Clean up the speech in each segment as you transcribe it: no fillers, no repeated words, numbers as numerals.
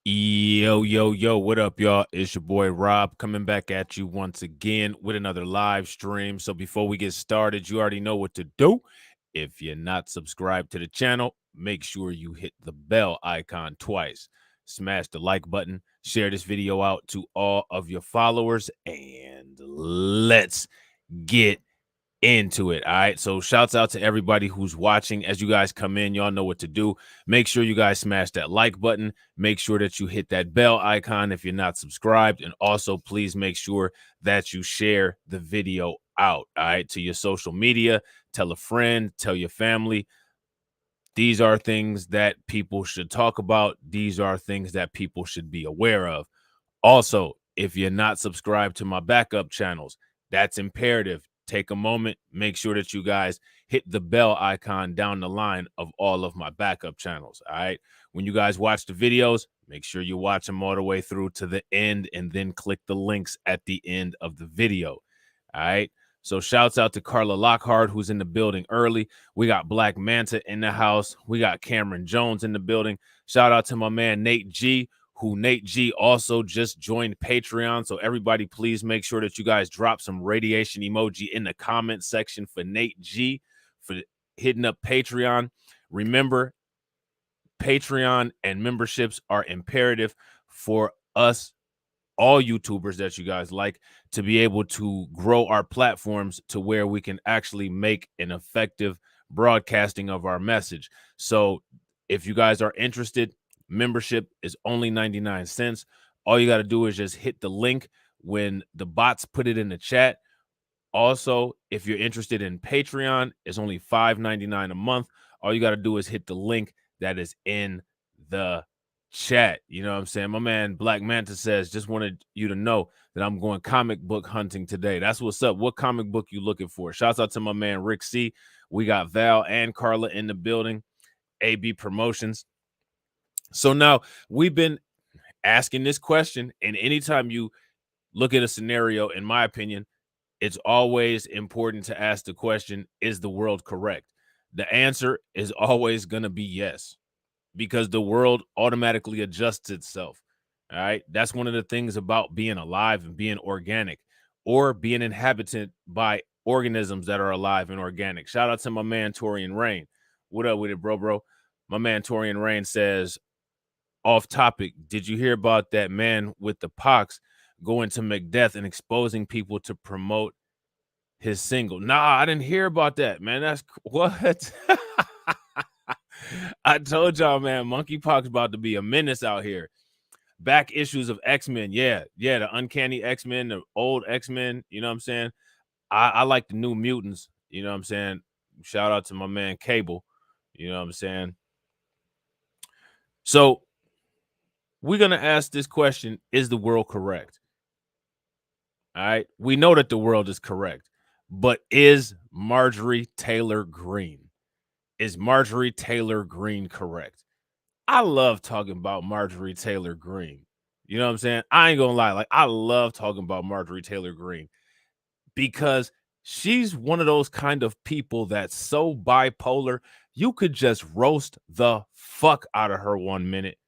Yo, what up, y'all? It's your boy Rob coming back at you once again with another live stream. So before we get started, you already know what to do. If you're not subscribed to the channel, make sure you hit the bell icon twice. Smash the like button, share this video out to all of your followers, and let's get into it. All right. So shouts out to everybody who's watching. As you guys come in, y'all know what to do. Make sure you guys smash that like button. Make sure that you hit that bell icon if you're not subscribed. And also, please make sure that you share the video out, all right, to your social media. Tell a friend, tell your family. These are things that people should talk about. These are things that people should be aware of. Also, if you're not subscribed to my backup channels, that's imperative. Take a moment, make sure that you guys hit the bell icon down the line of all of my backup channels. All right. When you guys watch the videos, make sure you watch them all the way through to the end and then click the links at the end of the video. All right. So shouts out to Carla Lockhart, who's in the building early. We got Black Manta in the house. We got Cameron Jones in the building. Shout out to my man Nate G, who Nate G also just joined Patreon. So everybody, please make sure that you guys drop some radiation emoji in the comment section for Nate G for hitting up Patreon. Remember, Patreon and memberships are imperative for us, all YouTubers that you guys like, to be able to grow our platforms to where we can actually make an effective broadcasting of our message. So if you guys are interested, membership is only 99 cents. All you got to do is just hit the link when the bots put it in the chat. Also, if you're interested in Patreon, it's only $5.99 a month. All you got to do is hit the link that is in the chat. You know what I'm saying? My man Black Manta says, just wanted you to know that I'm going comic book hunting today. That's what's up. What comic book you looking for? Shouts out to my man Rick C. We got Val and Carla in the building. AB Promotions. So now we've been asking this question, and anytime you look at a scenario, in my opinion, it's always important to ask the question, is the world correct? The answer is always going to be yes, because the world automatically adjusts itself. All right. That's one of the things about being alive and being organic, or being inhabited by organisms that are alive and organic. Shout out to my man Torian Rain. What up with it, bro? My man Torian Rain says, off topic, did you hear about that man with the pox going to Macbeth and exposing people to promote his single? Nah, I didn't hear about that, man. That's what? I told y'all, man, monkeypox about to be a menace out here. Back issues of X-Men. Yeah, the Uncanny X-Men, the old X-Men, you know what I'm saying? I like the New Mutants, you know what I'm saying? Shout out to my man Cable, you know what I'm saying? So we're going to ask this question, is the world correct? All right. We know that the world is correct, but is Marjorie Taylor Greene? Is Marjorie Taylor Greene correct? I love talking about Marjorie Taylor Greene. You know what I'm saying? I ain't gonna lie. Like, I love talking about Marjorie Taylor Greene because she's one of those kind of people that's so bipolar. You could just roast the fuck out of her 1 minute,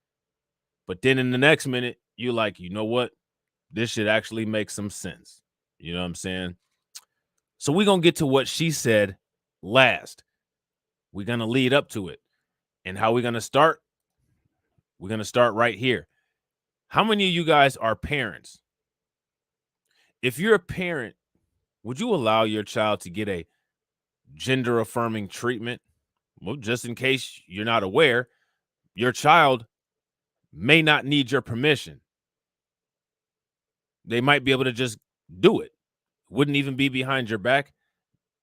but then in the next minute, you're like, you know what? This should actually make some sense. You know what I'm saying? So we're going to get to what she said last. We're going to lead up to it. And how we're going to start? We're going to start right here. How many of you guys are parents? If you're a parent, would you allow your child to get a gender affirming treatment? Well, just in case you're not aware, your child may not need your permission. They might be able to just do it. Wouldn't even be behind your back.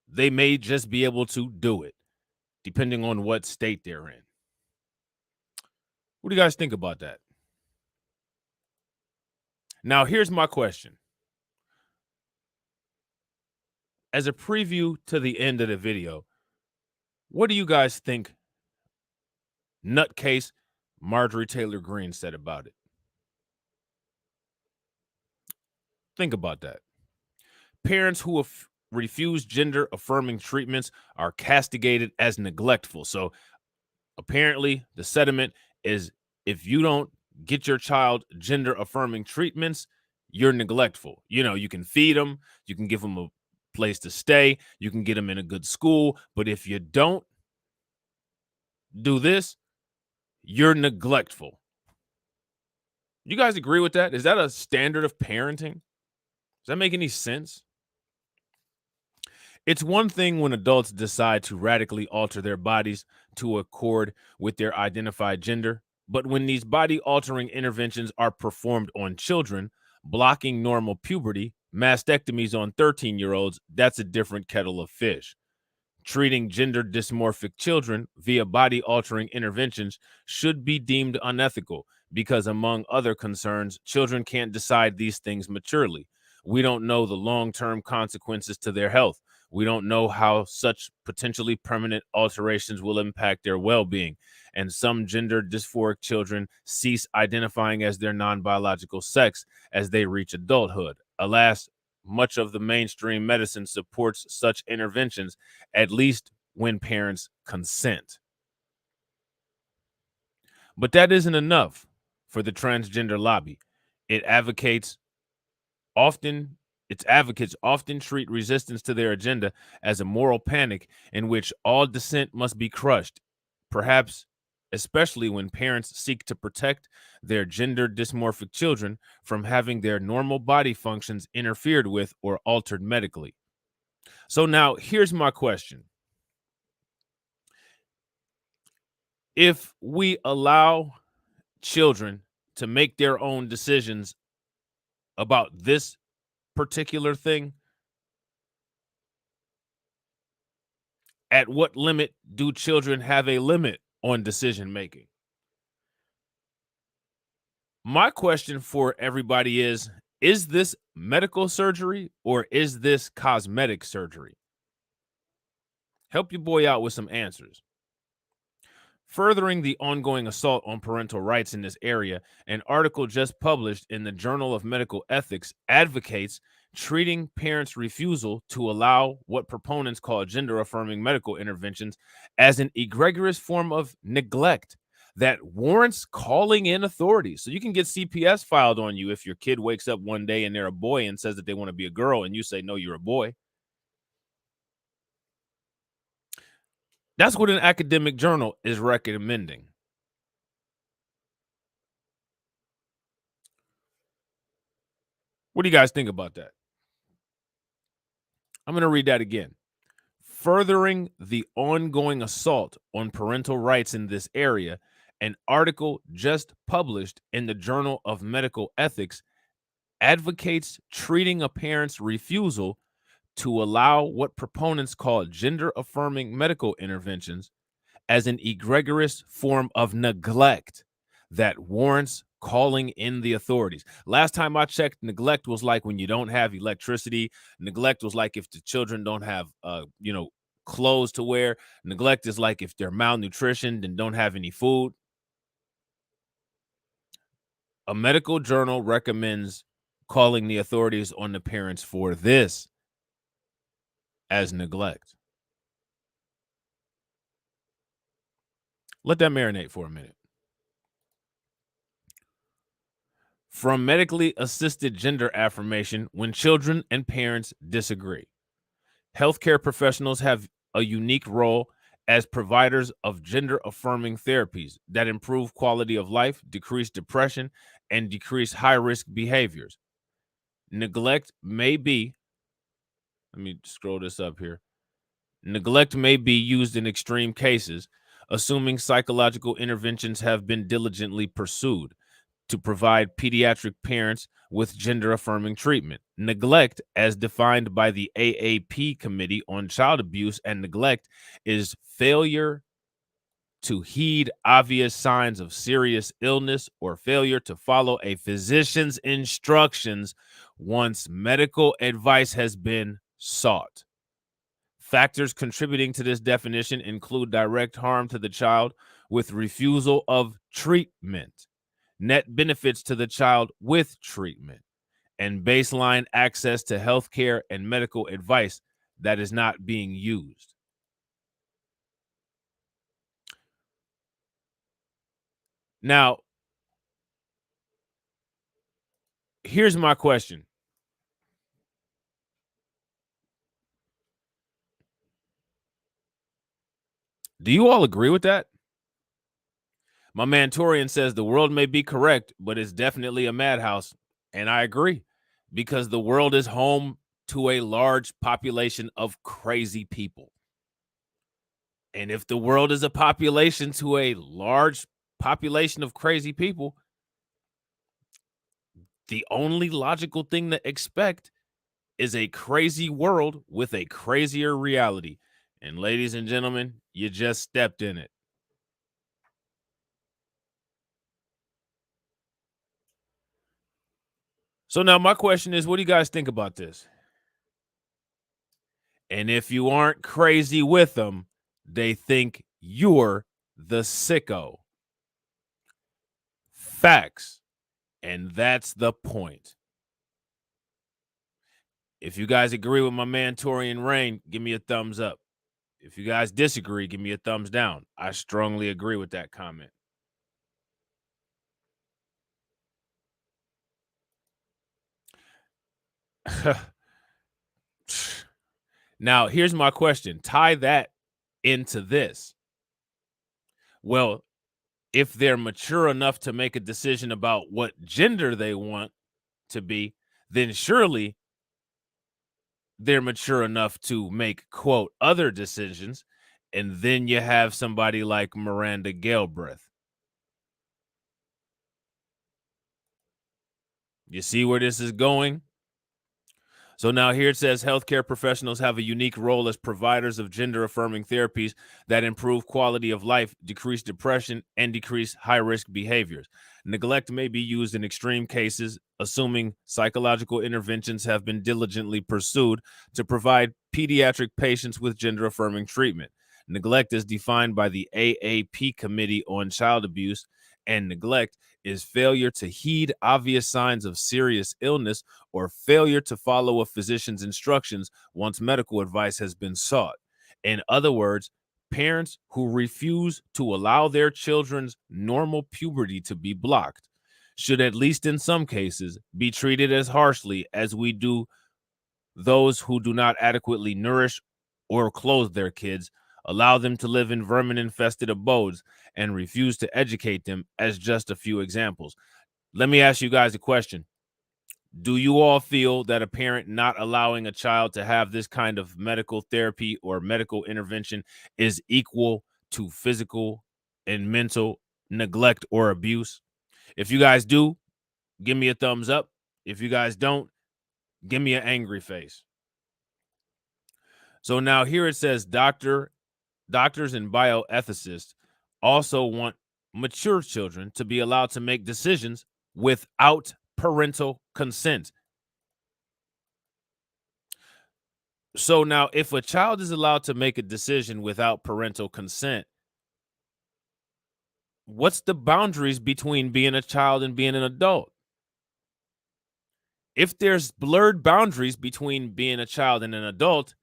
They may just be able to do it, depending on what state they're in. What do you guys think about that? Now, here's my question. As a preview to the end of the video, what do you guys think nutcase Marjorie Taylor Greene said about it? Think about that. Parents who refuse gender affirming treatments are castigated as neglectful. So apparently the sentiment is, if you don't get your child gender affirming treatments, you're neglectful. You can feed them, you can give them a place to stay, you can get them in a good school. But if you don't do this, you're neglectful. You guys agree with that? Is that a standard of parenting? Does that make any sense? It's one thing when adults decide to radically alter their bodies to accord with their identified gender, but when these body altering interventions are performed on children, blocking normal puberty, mastectomies on 13-year-olds, that's a different kettle of fish. Treating gender dysmorphic children via body altering interventions should be deemed unethical because, among other concerns, children can't decide these things maturely. We don't know the long term consequences to their health. We don't know how such potentially permanent alterations will impact their well being. And some gender dysphoric children cease identifying as their non biological sex as they reach adulthood. Alas, much of the mainstream medicine supports such interventions, at least when parents consent. But that isn't enough for the transgender lobby. It advocates often its advocates often treat resistance to their agenda as a moral panic in which all dissent must be crushed, perhaps especially when parents seek to protect their gender dysmorphic children from having their normal body functions interfered with or altered medically. So now here's my question. If we allow children to make their own decisions about this particular thing, at what limit do children have a limit on decision making? My question for everybody is this medical surgery or is this cosmetic surgery? Help your boy out with some answers. Furthering the ongoing assault on parental rights in this area, an article just published in the Journal of Medical Ethics advocates treating parents' refusal to allow what proponents call gender affirming medical interventions as an egregious form of neglect that warrants calling in authorities. So you can get CPS filed on you if your kid wakes up one day and they're a boy and says that they want to be a girl and you say, no, you're a boy. That's what an academic journal is recommending. What do you guys think about that? I'm going to read that again. Furthering the ongoing assault on parental rights in this area, an article just published in the Journal of Medical Ethics advocates treating a parent's refusal to allow what proponents call gender affirming medical interventions as an egregious form of neglect that warrants calling in the authorities. Last time I checked, neglect was like when you don't have electricity. Neglect was like if the children don't have, clothes to wear. Neglect is like if they're malnutritioned and don't have any food. A medical journal recommends calling the authorities on the parents for this as neglect. Let that marinate for a minute. From medically assisted gender affirmation when children and parents disagree. Healthcare professionals have a unique role as providers of gender affirming therapies that improve quality of life, decrease depression, and decrease high risk behaviors. Neglect may be, let me scroll this up here. Neglect may be used in extreme cases, assuming psychological interventions have been diligently pursued to provide pediatric parents with gender affirming treatment. Neglect, as defined by the AAP Committee on Child Abuse and Neglect, is failure to heed obvious signs of serious illness or failure to follow a physician's instructions once medical advice has been sought. Factors contributing to this definition include direct harm to the child with refusal of treatment, net benefits to the child with treatment, and baseline access to health care and medical advice that is not being used. Now, here's my question. Do you all agree with that? My man Torian says the world may be correct, but it's definitely a madhouse. And I agree, because the world is home to a large population of crazy people. And if the world is a population to a large population of crazy people, the only logical thing to expect is a crazy world with a crazier reality. And ladies and gentlemen, you just stepped in it. So now my question is, what do you guys think about this? And if you aren't crazy with them, they think you're the sicko. Facts. And that's the point. If you guys agree with my man Torian Rain, give me a thumbs up. If you guys disagree, give me a thumbs down. I strongly agree with that comment. Now, here's my question. Tie that into this. Well, if they're mature enough to make a decision about what gender they want to be, then surely they're mature enough to make, quote, other decisions. And then you have somebody like Miranda Galbraith. You see where this is going? So now here it says healthcare professionals have a unique role as providers of gender-affirming therapies that improve quality of life, decrease depression, and decrease high-risk behaviors. Neglect may be used in extreme cases, assuming psychological interventions have been diligently pursued to provide pediatric patients with gender-affirming treatment. Neglect is defined by the AAP Committee on Child Abuse, and neglect is failure to heed obvious signs of serious illness or failure to follow a physician's instructions once medical advice has been sought. In other words, parents who refuse to allow their children's normal puberty to be blocked should, at least in some cases, be treated as harshly as we do those who do not adequately nourish or clothe their kids, allow them to live in vermin-infested abodes, and refuse to educate them, as just a few examples. Let me ask you guys a question. Do you all feel that a parent not allowing a child to have this kind of medical therapy or medical intervention is equal to physical and mental neglect or abuse? If you guys do, give me a thumbs up. If you guys don't, give me an angry face. So now here it says doctors and bioethicists also want mature children to be allowed to make decisions without parental consent. So now if a child is allowed to make a decision without parental consent, what's the boundaries between being a child and being an adult? If there's blurred boundaries between being a child and an adult,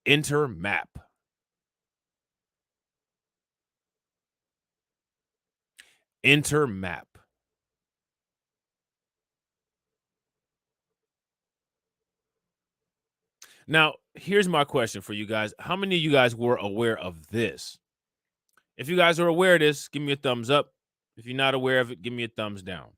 enter map. Enter map. Now, here's my question for you guys. How many of you guys were aware of this? If you guys are aware of this, give me a thumbs up. If you're not aware of it, give me a thumbs down.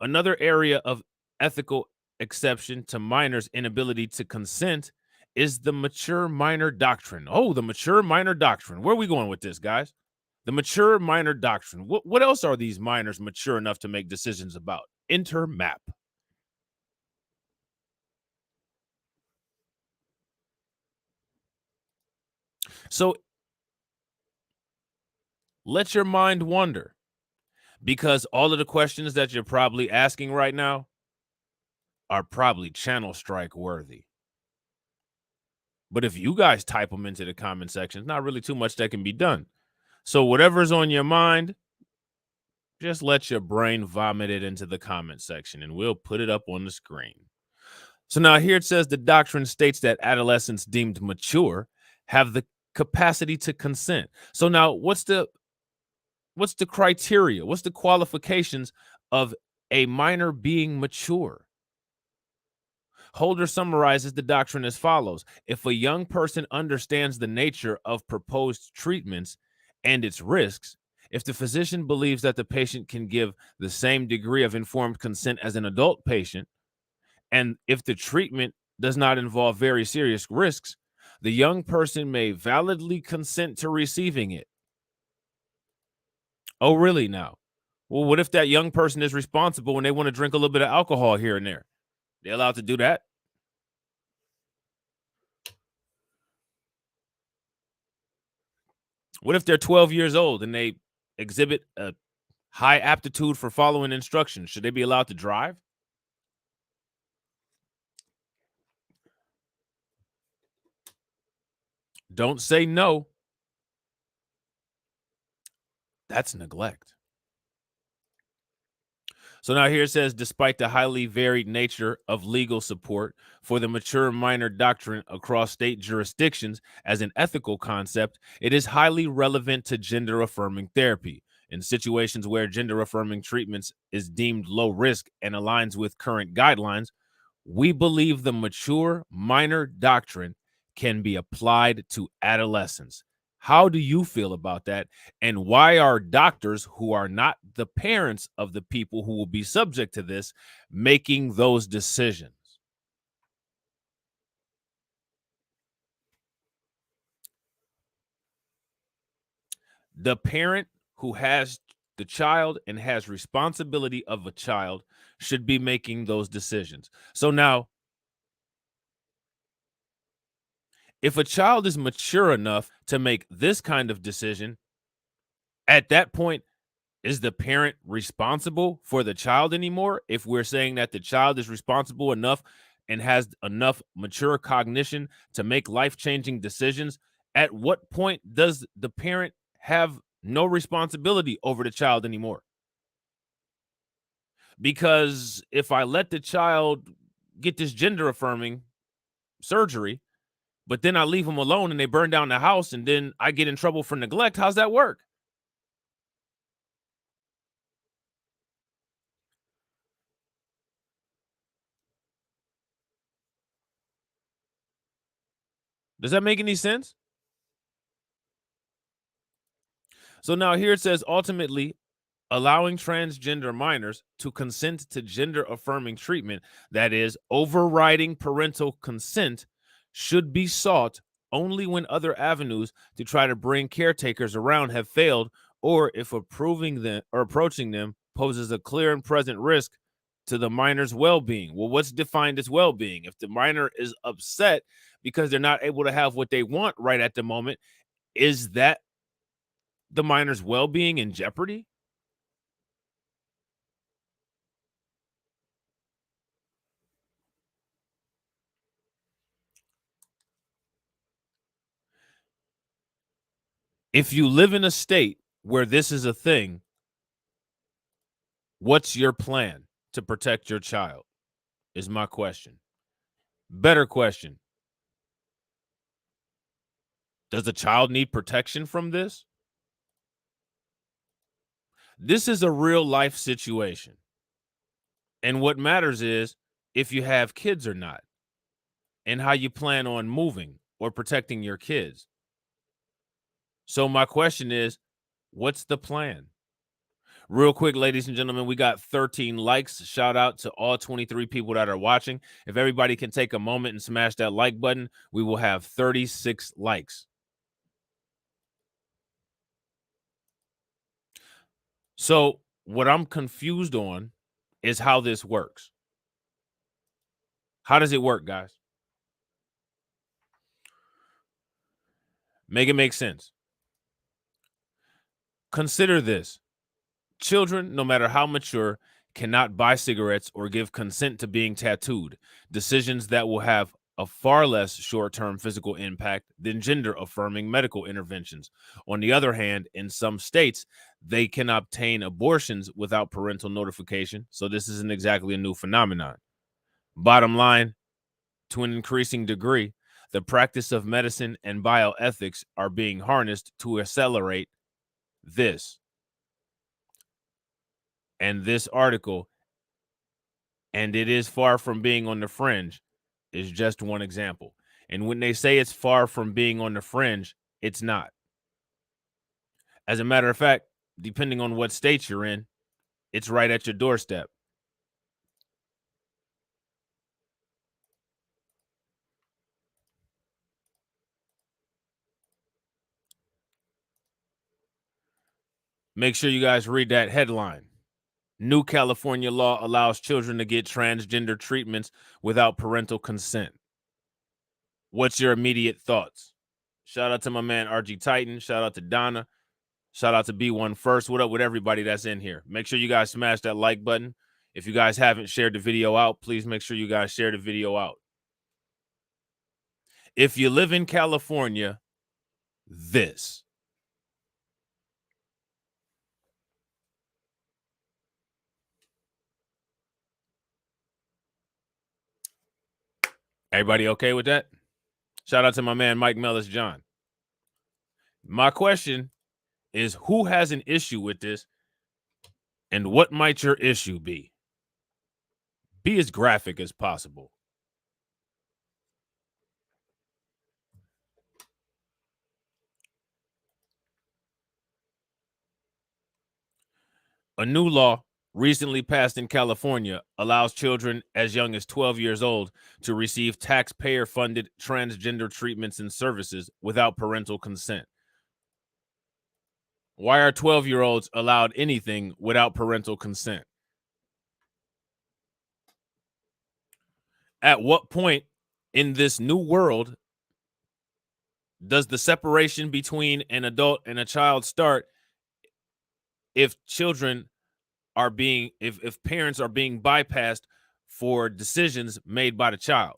Another area of ethical exception to minors' inability to consent is the mature minor doctrine. Oh, the mature minor doctrine. Where are we going with this, guys? The mature minor doctrine. What else are these minors mature enough to make decisions about? Enter map. So let your mind wander, because all of the questions that you're probably asking right now are probably channel strike worthy. But if you guys type them into the comment section, not really too much that can be done. So whatever's on your mind, just let your brain vomit it into the comment section and we'll put it up on the screen. So now here it says the doctrine states that adolescents deemed mature have the capacity to consent. So now what's the criteria? What's the qualifications of a minor being mature. Holder summarizes the doctrine as follows: if a young person understands the nature of proposed treatments and its risks, if the physician believes that the patient can give the same degree of informed consent as an adult patient, and if the treatment does not involve very serious risks, the young person may validly consent to receiving it. Oh, really now? Well, what if that young person is responsible and they want to drink a little bit of alcohol here and there? They're allowed to do that? What if they're 12 years old and they exhibit a high aptitude for following instructions? Should they be allowed to drive? Don't say no. That's neglect. So now here it says, despite the highly varied nature of legal support for the mature minor doctrine across state jurisdictions as an ethical concept, it is highly relevant to gender affirming therapy. In situations where gender affirming treatments is deemed low risk and aligns with current guidelines, we believe the mature minor doctrine can be applied to adolescents. How do you feel about that? And why are doctors who are not the parents of the people who will be subject to this making those decisions? The parent who has the child and has responsibility of a child should be making those decisions. So now, if a child is mature enough to make this kind of decision, at that point, is the parent responsible for the child anymore? If we're saying that the child is responsible enough and has enough mature cognition to make life-changing decisions, at what point does the parent have no responsibility over the child anymore? Because if I let the child get this gender affirming surgery, but then I leave them alone and they burn down the house and then I get in trouble for neglect, how's that work? Does that make any sense? So now here it says, ultimately, allowing transgender minors to consent to gender affirming treatment, that is, overriding parental consent, should be sought only when other avenues to try to bring caretakers around have failed, or if approving them or approaching them poses a clear and present risk to the minor's well-being. Well, what's defined as well-being? If the minor is upset because they're not able to have what they want right at the moment, is that the minor's well-being in jeopardy? If you live in a state where this is a thing, what's your plan to protect your child? Is my question. Better question. Does the child need protection from this? This is a real life situation. And what matters is if you have kids or not, and how you plan on moving or protecting your kids. So, my question is, what's the plan? Real quick, ladies and gentlemen, we got 13 likes. Shout out to all 23 people that are watching. If everybody can take a moment and smash that like button, we will have 36 likes. So, what I'm confused on is how this works. How does it work, guys? Make it make sense. Consider this. Children, no matter how mature, cannot buy cigarettes or give consent to being tattooed, decisions that will have a far less short term physical impact than gender affirming medical interventions. On the other hand, in some states, they can obtain abortions without parental notification. So, this isn't exactly a new phenomenon. Bottom line, to an increasing degree, the practice of medicine and bioethics are being harnessed to accelerate this. And this article and it is far from being on the fringe is just one example. And when they say it's far from being on the fringe, it's not. As a matter of fact, depending on what state you're in, it's right at your doorstep. Make sure you guys read that headline. New California law allows children to get transgender treatments without parental consent. What's your immediate thoughts? Shout out to my man RG Titan. Shout out to Donna. Shout out to B1 First. What up with everybody that's in here? Make sure you guys smash that like button. If you guys haven't shared the video out, please make sure you guys share the video out. If you live in California, this. Everybody okay with that? Shout out to my man Mike Mellis John. My question is, who has an issue with this, and what might your issue be? Be as graphic as possible. A new law recently passed in California allows children as young as 12 years old to receive taxpayer-funded transgender treatments and services without parental consent. Why are 12-year-olds allowed anything without parental consent? At what point in this new world does the separation between an adult and a child start if children are being, if parents are being bypassed for decisions made by the child?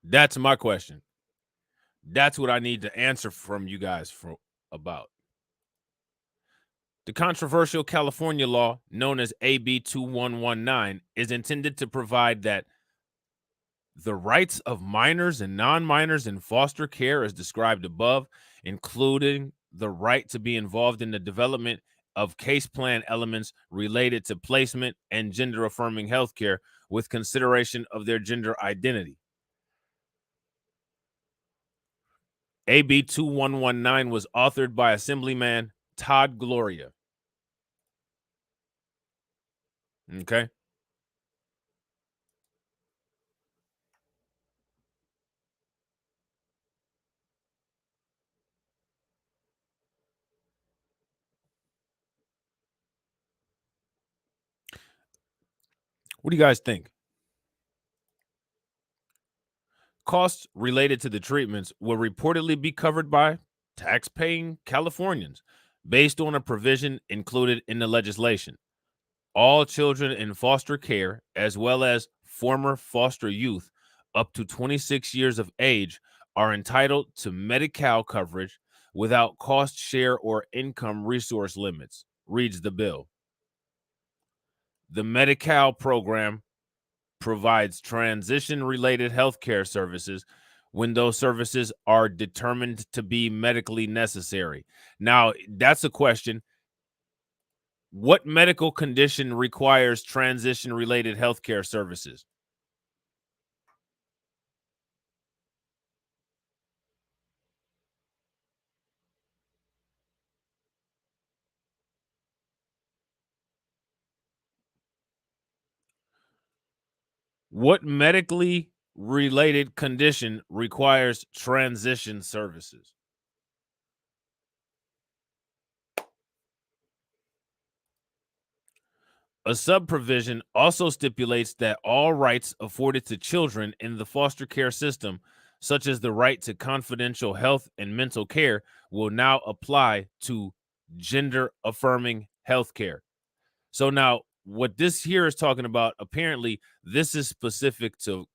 That's my question. That's what I need to answer from you guys about. The controversial California law, known as AB 2119, is intended to provide that the rights of minors and non-minors in foster care, as described above, including the right to be involved in the development of case plan elements related to placement and gender-affirming healthcare with consideration of their gender identity. AB 2119 was authored by Assemblyman Todd Gloria. Okay. What do you guys think? Costs related to the treatments will reportedly be covered by tax-paying Californians based on a provision included in the legislation. All children in foster care, as well as former foster youth up to 26 years of age, are entitled to Medi-Cal coverage without cost share or income resource limits, reads the bill. The Medi-Cal program provides transition-related healthcare services when those services are determined to be medically necessary. Now, that's a question. What medical condition requires transition-related healthcare services? What medically related condition requires transition services? A sub-provision also stipulates that all rights afforded to children in the foster care system, such as the right to confidential health and mental care, will now apply to gender-affirming health care. So now, what this here is talking about, apparently, this is specific to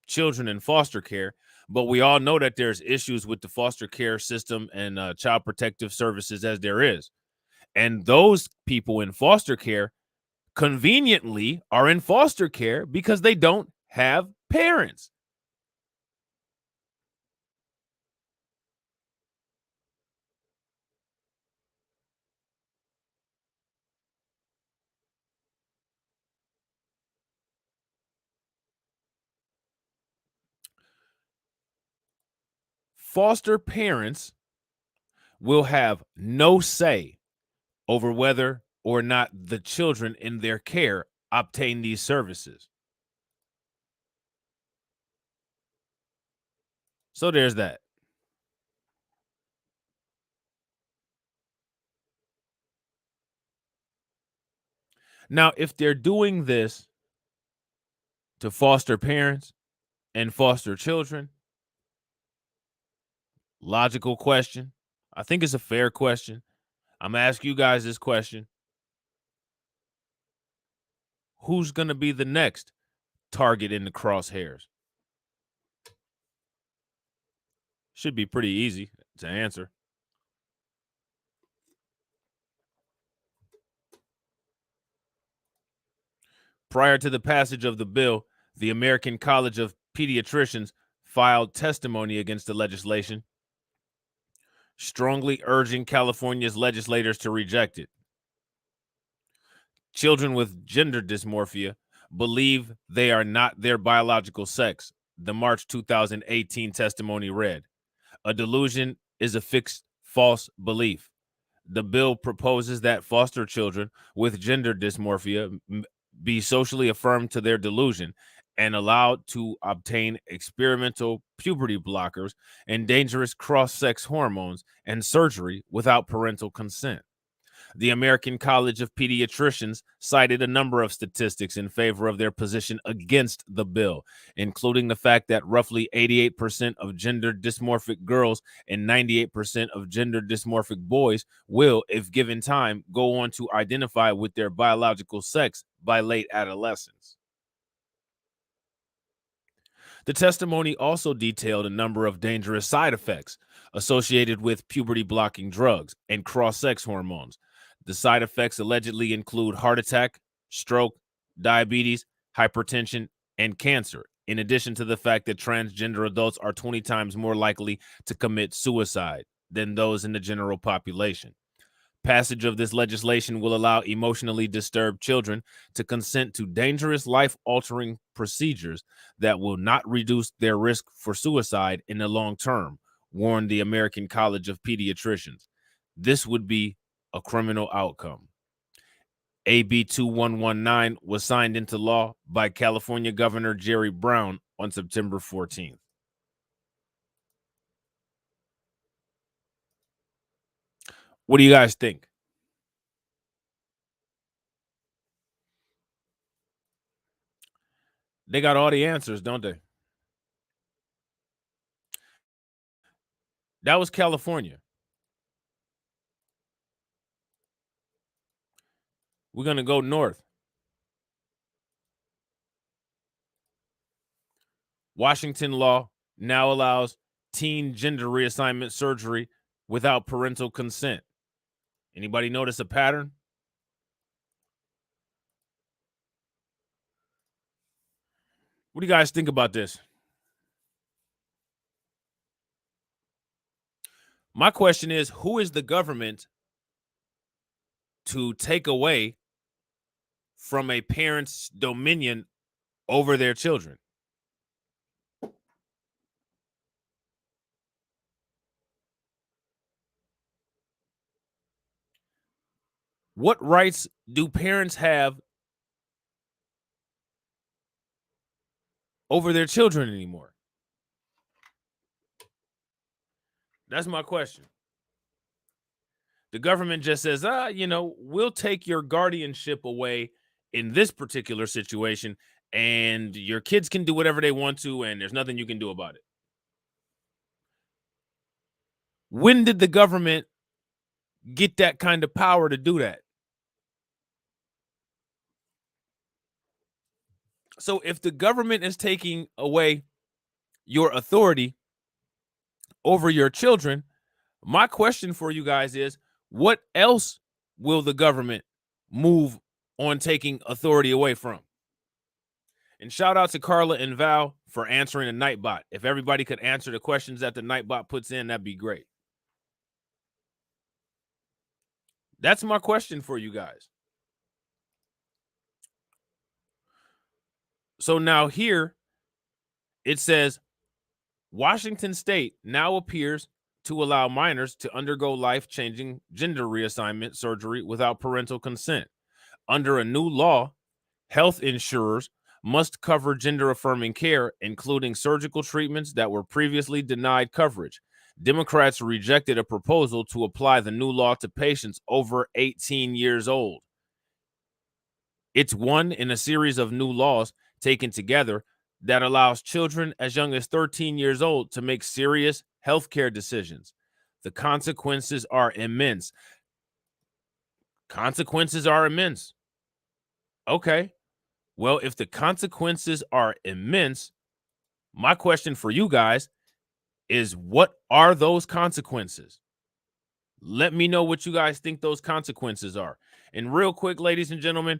children in foster care, but we all know that there's issues with the foster care system and child protective services as there is. And those people in foster care conveniently are in foster care because they don't have parents. foster parents will have no say over whether or not the children in their care obtain these services. So there's that. Now, if they're doing this to foster parents and foster children, logical question. I think it's a fair question. I'm gonna ask you guys this question. Who's gonna be the next target in the crosshairs? Should be pretty easy to answer. Prior to the passage of the bill, the American College of Pediatricians filed testimony against the legislation, strongly urging California's legislators to reject it. Children with gender dysmorphia believe they are not their biological sex, the March 2018 testimony read. A delusion is a fixed false belief. The bill proposes that foster children with gender dysmorphia be socially affirmed to their delusion and allowed to obtain experimental puberty blockers and dangerous cross-sex hormones and surgery without parental consent. The American College of Pediatricians cited a number of statistics in favor of their position against the bill, including the fact that roughly 88% of gender dysmorphic girls and 98% of gender dysmorphic boys will, if given time, go on to identify with their biological sex by late adolescence. The testimony also detailed a number of dangerous side effects associated with puberty blocking drugs and cross-sex hormones. The side effects allegedly include heart attack, stroke, diabetes, hypertension, and cancer, in addition to the fact that transgender adults are 20 times more likely to commit suicide than those in the general population. Passage of this legislation will allow emotionally disturbed children to consent to dangerous life-altering procedures that will not reduce their risk for suicide in the long term, warned the American College of Pediatricians. This would be a criminal outcome. AB 2119 was signed into law by California Governor Jerry Brown on September 14th. What do you guys think? They got all the answers, don't they? That was California. We're going to go north. Washington law now allows teen gender reassignment surgery without parental consent. Anybody notice a pattern? What do you guys think about this? My question is, who is the government to take away from a parent's dominion over their children? What rights do parents have over their children anymore? That's my question. The government just says, we'll take your guardianship away in this particular situation, and your kids can do whatever they want to, and there's nothing you can do about it. When did the government get that kind of power to do that? So if the government is taking away your authority over your children, my question for you guys is, what else will the government move on taking authority away from? And shout out to Carla and Val for answering the Nightbot. If everybody could answer the questions that the Nightbot puts in, that'd be great. That's my question for you guys. So now here it says Washington State now appears to allow minors to undergo life-changing gender reassignment surgery without parental consent. Under a new law, health insurers must cover gender-affirming care, including surgical treatments that were previously denied coverage. Democrats rejected a proposal to apply the new law to patients over 18 years old. It's one in a series of new laws taken together that allows children as young as 13 years old to make serious healthcare decisions. The consequences are immense. Consequences are immense. Okay. Well, if the consequences are immense, my question for you guys is, what are those consequences? Let me know what you guys think those consequences are. And real quick, ladies and gentlemen,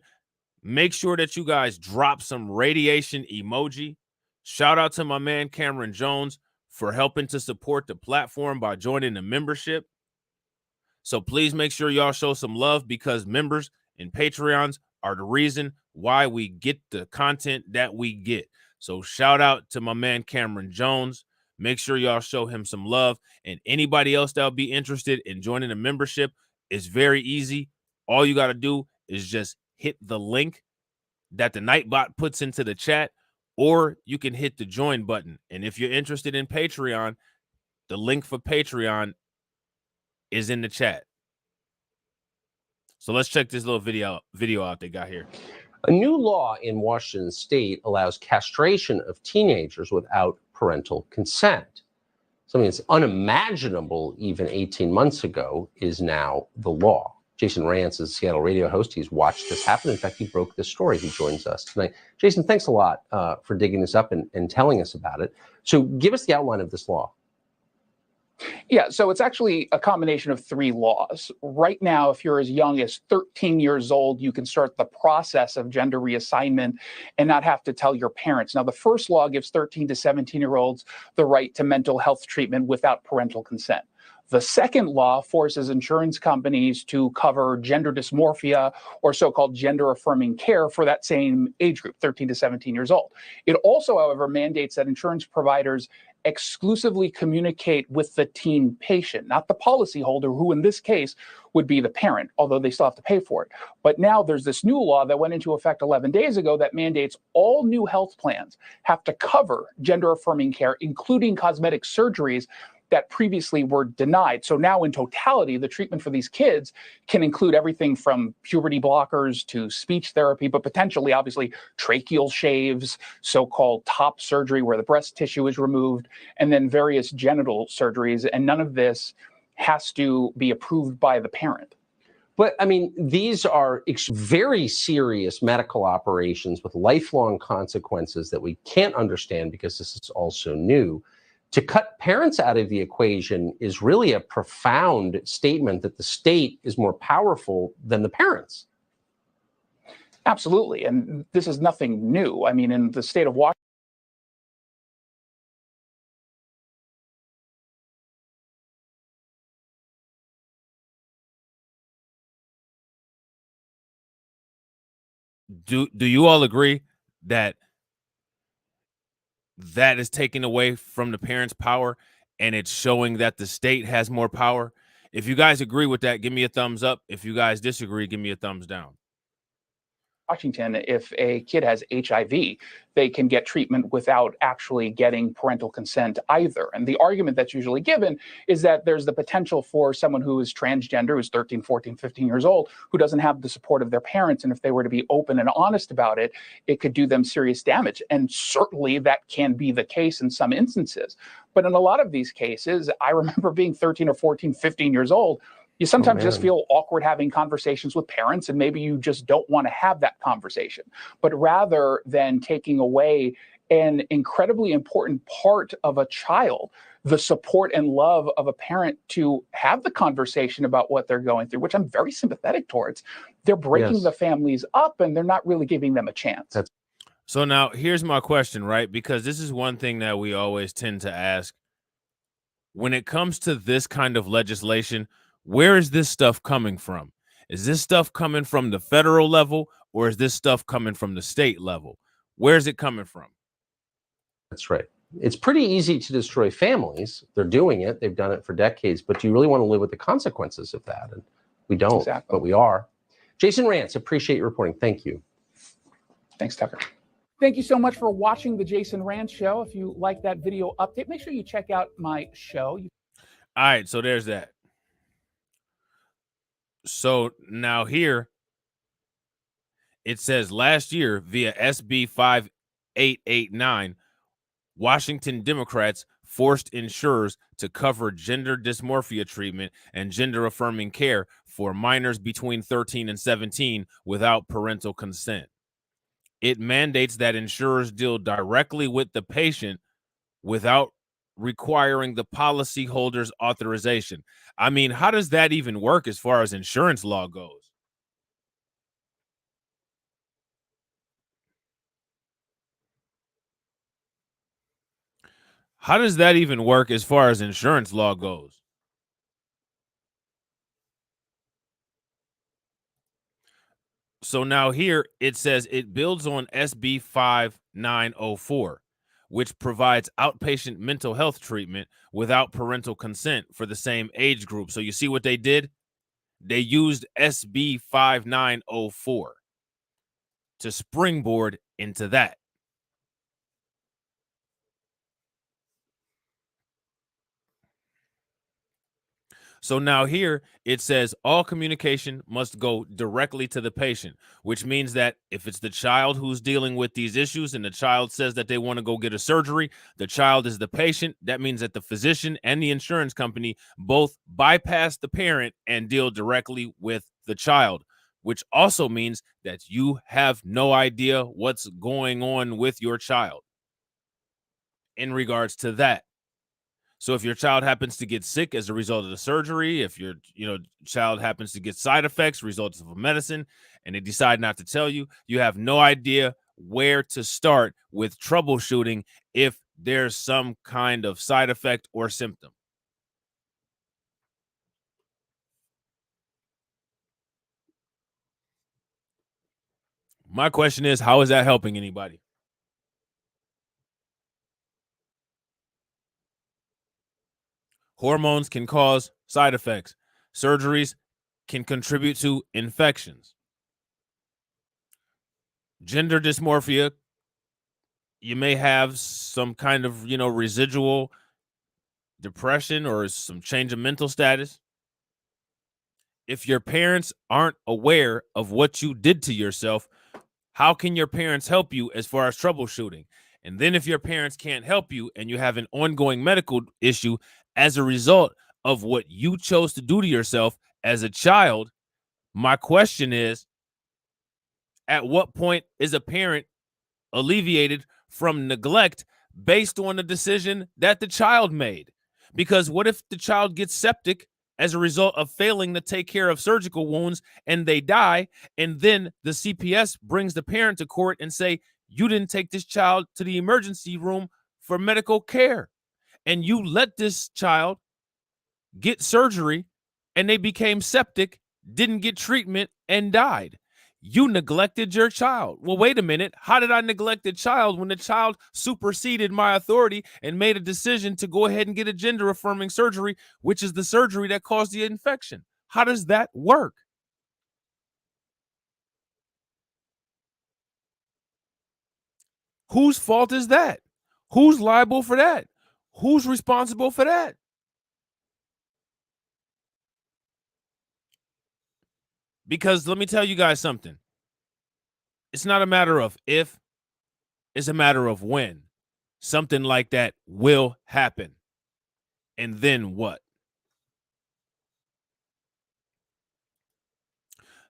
make sure that you guys drop some radiation emoji. Shout out to my man Cameron Jones for helping to support the platform by joining the membership. So please make sure y'all show some love, because members and Patreons are the reason why we get the content that we get. So shout out to my man Cameron Jones. Make sure y'all show him some love. And anybody else that'll be interested in joining the membership, is very easy. All you got to do is just hit the link that the Nightbot puts into the chat, or you can hit the join button. And if you're interested in Patreon, the link for Patreon is in the chat. So let's check this little video out they got here. A new law in Washington State allows castration of teenagers without parental consent. Something that's unimaginable even 18 months ago is now the law. Jason Rance is a Seattle radio host. He's watched this happen. In fact, he broke this story. He joins us tonight. Jason, thanks a lot for digging this up and telling us about it. So give us the outline of this law. Yeah, so it's actually a combination of 3 laws. Right now, if you're as young as 13 years old, you can start the process of gender reassignment and not have to tell your parents. Now, the first law gives 13 to 17-year-olds the right to mental health treatment without parental consent. The second law forces insurance companies to cover gender dysmorphia or so-called gender-affirming care for that same age group, 13 to 17 years old. It also, however, mandates that insurance providers exclusively communicate with the teen patient, not the policyholder, who in this case would be the parent, although they still have to pay for it. But now there's this new law that went into effect 11 days ago that mandates all new health plans have to cover gender-affirming care, including cosmetic surgeries that previously were denied. So now in totality, the treatment for these kids can include everything from puberty blockers to speech therapy, but potentially, obviously, tracheal shaves, so-called top surgery where the breast tissue is removed, and then various genital surgeries. And none of this has to be approved by the parent. But I mean, these are very serious medical operations with lifelong consequences that we can't understand because this is all so new. To cut parents out of the equation is really a profound statement that the state is more powerful than the parents. Absolutely. And this is nothing new. I mean, in the state of Washington, Do you all agree that that is taking away from the parents' power, and it's showing that the state has more power? If you guys agree with that, give me a thumbs up. If you guys disagree, give me a thumbs down. Washington, if a kid has HIV, they can get treatment without actually getting parental consent either. And the argument that's usually given is that there's the potential for someone who is transgender, who's 13, 14, 15 years old, who doesn't have the support of their parents. And if they were to be open and honest about it, it could do them serious damage. And certainly that can be the case in some instances. But in a lot of these cases, I remember being 13 or 14, 15 years old, you sometimes just feel awkward having conversations with parents, and maybe you just don't want to have that conversation. But rather than taking away an incredibly important part of a child, the support and love of a parent to have the conversation about what they're going through, which I'm very sympathetic towards, they're breaking the families up and they're not really giving them a chance. So now here's my question, right? Because this is one thing that we always tend to ask. When it comes to this kind of legislation, where is this stuff coming from? Is this stuff coming from the federal level, or is this stuff coming from the state level? Where's it coming from? That's right. It's pretty easy to destroy families. They're doing it. They've done it for decades. But do you really want to live with the consequences of that? And we don't, Exactly. but we are. Jason Rantz, appreciate your reporting. Thank you. Thanks, Tucker. Thank you so much for watching the Jason Rantz Show. If you like that video update, make sure you check out my show. All right, so there's that. So now here, it says last year via SB 5889, Washington Democrats forced insurers to cover gender dysmorphia treatment and gender-affirming care for minors between 13 and 17 without parental consent. It mandates that insurers deal directly with the patient without requiring the policyholder's authorization. I mean, how does that even work as far as insurance law goes? How does that even work as far as insurance law goes? So now here it says it builds on SB 5904, which provides outpatient mental health treatment without parental consent for the same age group. So you see what they did? They used SB 5904 to springboard into that. So now here it says all communication must go directly to the patient, which means that if it's the child who's dealing with these issues and the child says that they want to go get a surgery, the child is the patient. That means that the physician and the insurance company both bypass the parent and deal directly with the child, which also means that you have no idea what's going on with your child in regards to that. So if your child happens to get sick as a result of the surgery, if your child happens to get side effects, results of a medicine, and they decide not to tell you, you have no idea where to start with troubleshooting if there's some kind of side effect or symptom. My question is, how is that helping anybody? Hormones can cause side effects. Surgeries can contribute to infections. Gender dysmorphia, you may have some kind of, residual depression or some change of mental status. If your parents aren't aware of what you did to yourself, how can your parents help you as far as troubleshooting? And then if your parents can't help you and you have an ongoing medical issue as a result of what you chose to do to yourself as a child, my question is, at what point is a parent alleviated from neglect based on the decision that the child made? Because what if the child gets septic as a result of failing to take care of surgical wounds and they die, and then the CPS brings the parent to court and say, you didn't take this child to the emergency room for medical care, and you let this child get surgery and they became septic, didn't get treatment, and died. You neglected your child. Well, wait a minute. How did I neglect the child when the child superseded my authority and made a decision to go ahead and get a gender affirming surgery, which is the surgery that caused the infection? How does that work? Whose fault is that? Who's liable for that? Who's responsible for that? Because let me tell you guys something. It's not a matter of if, it's a matter of when. Something like that will happen. And then what?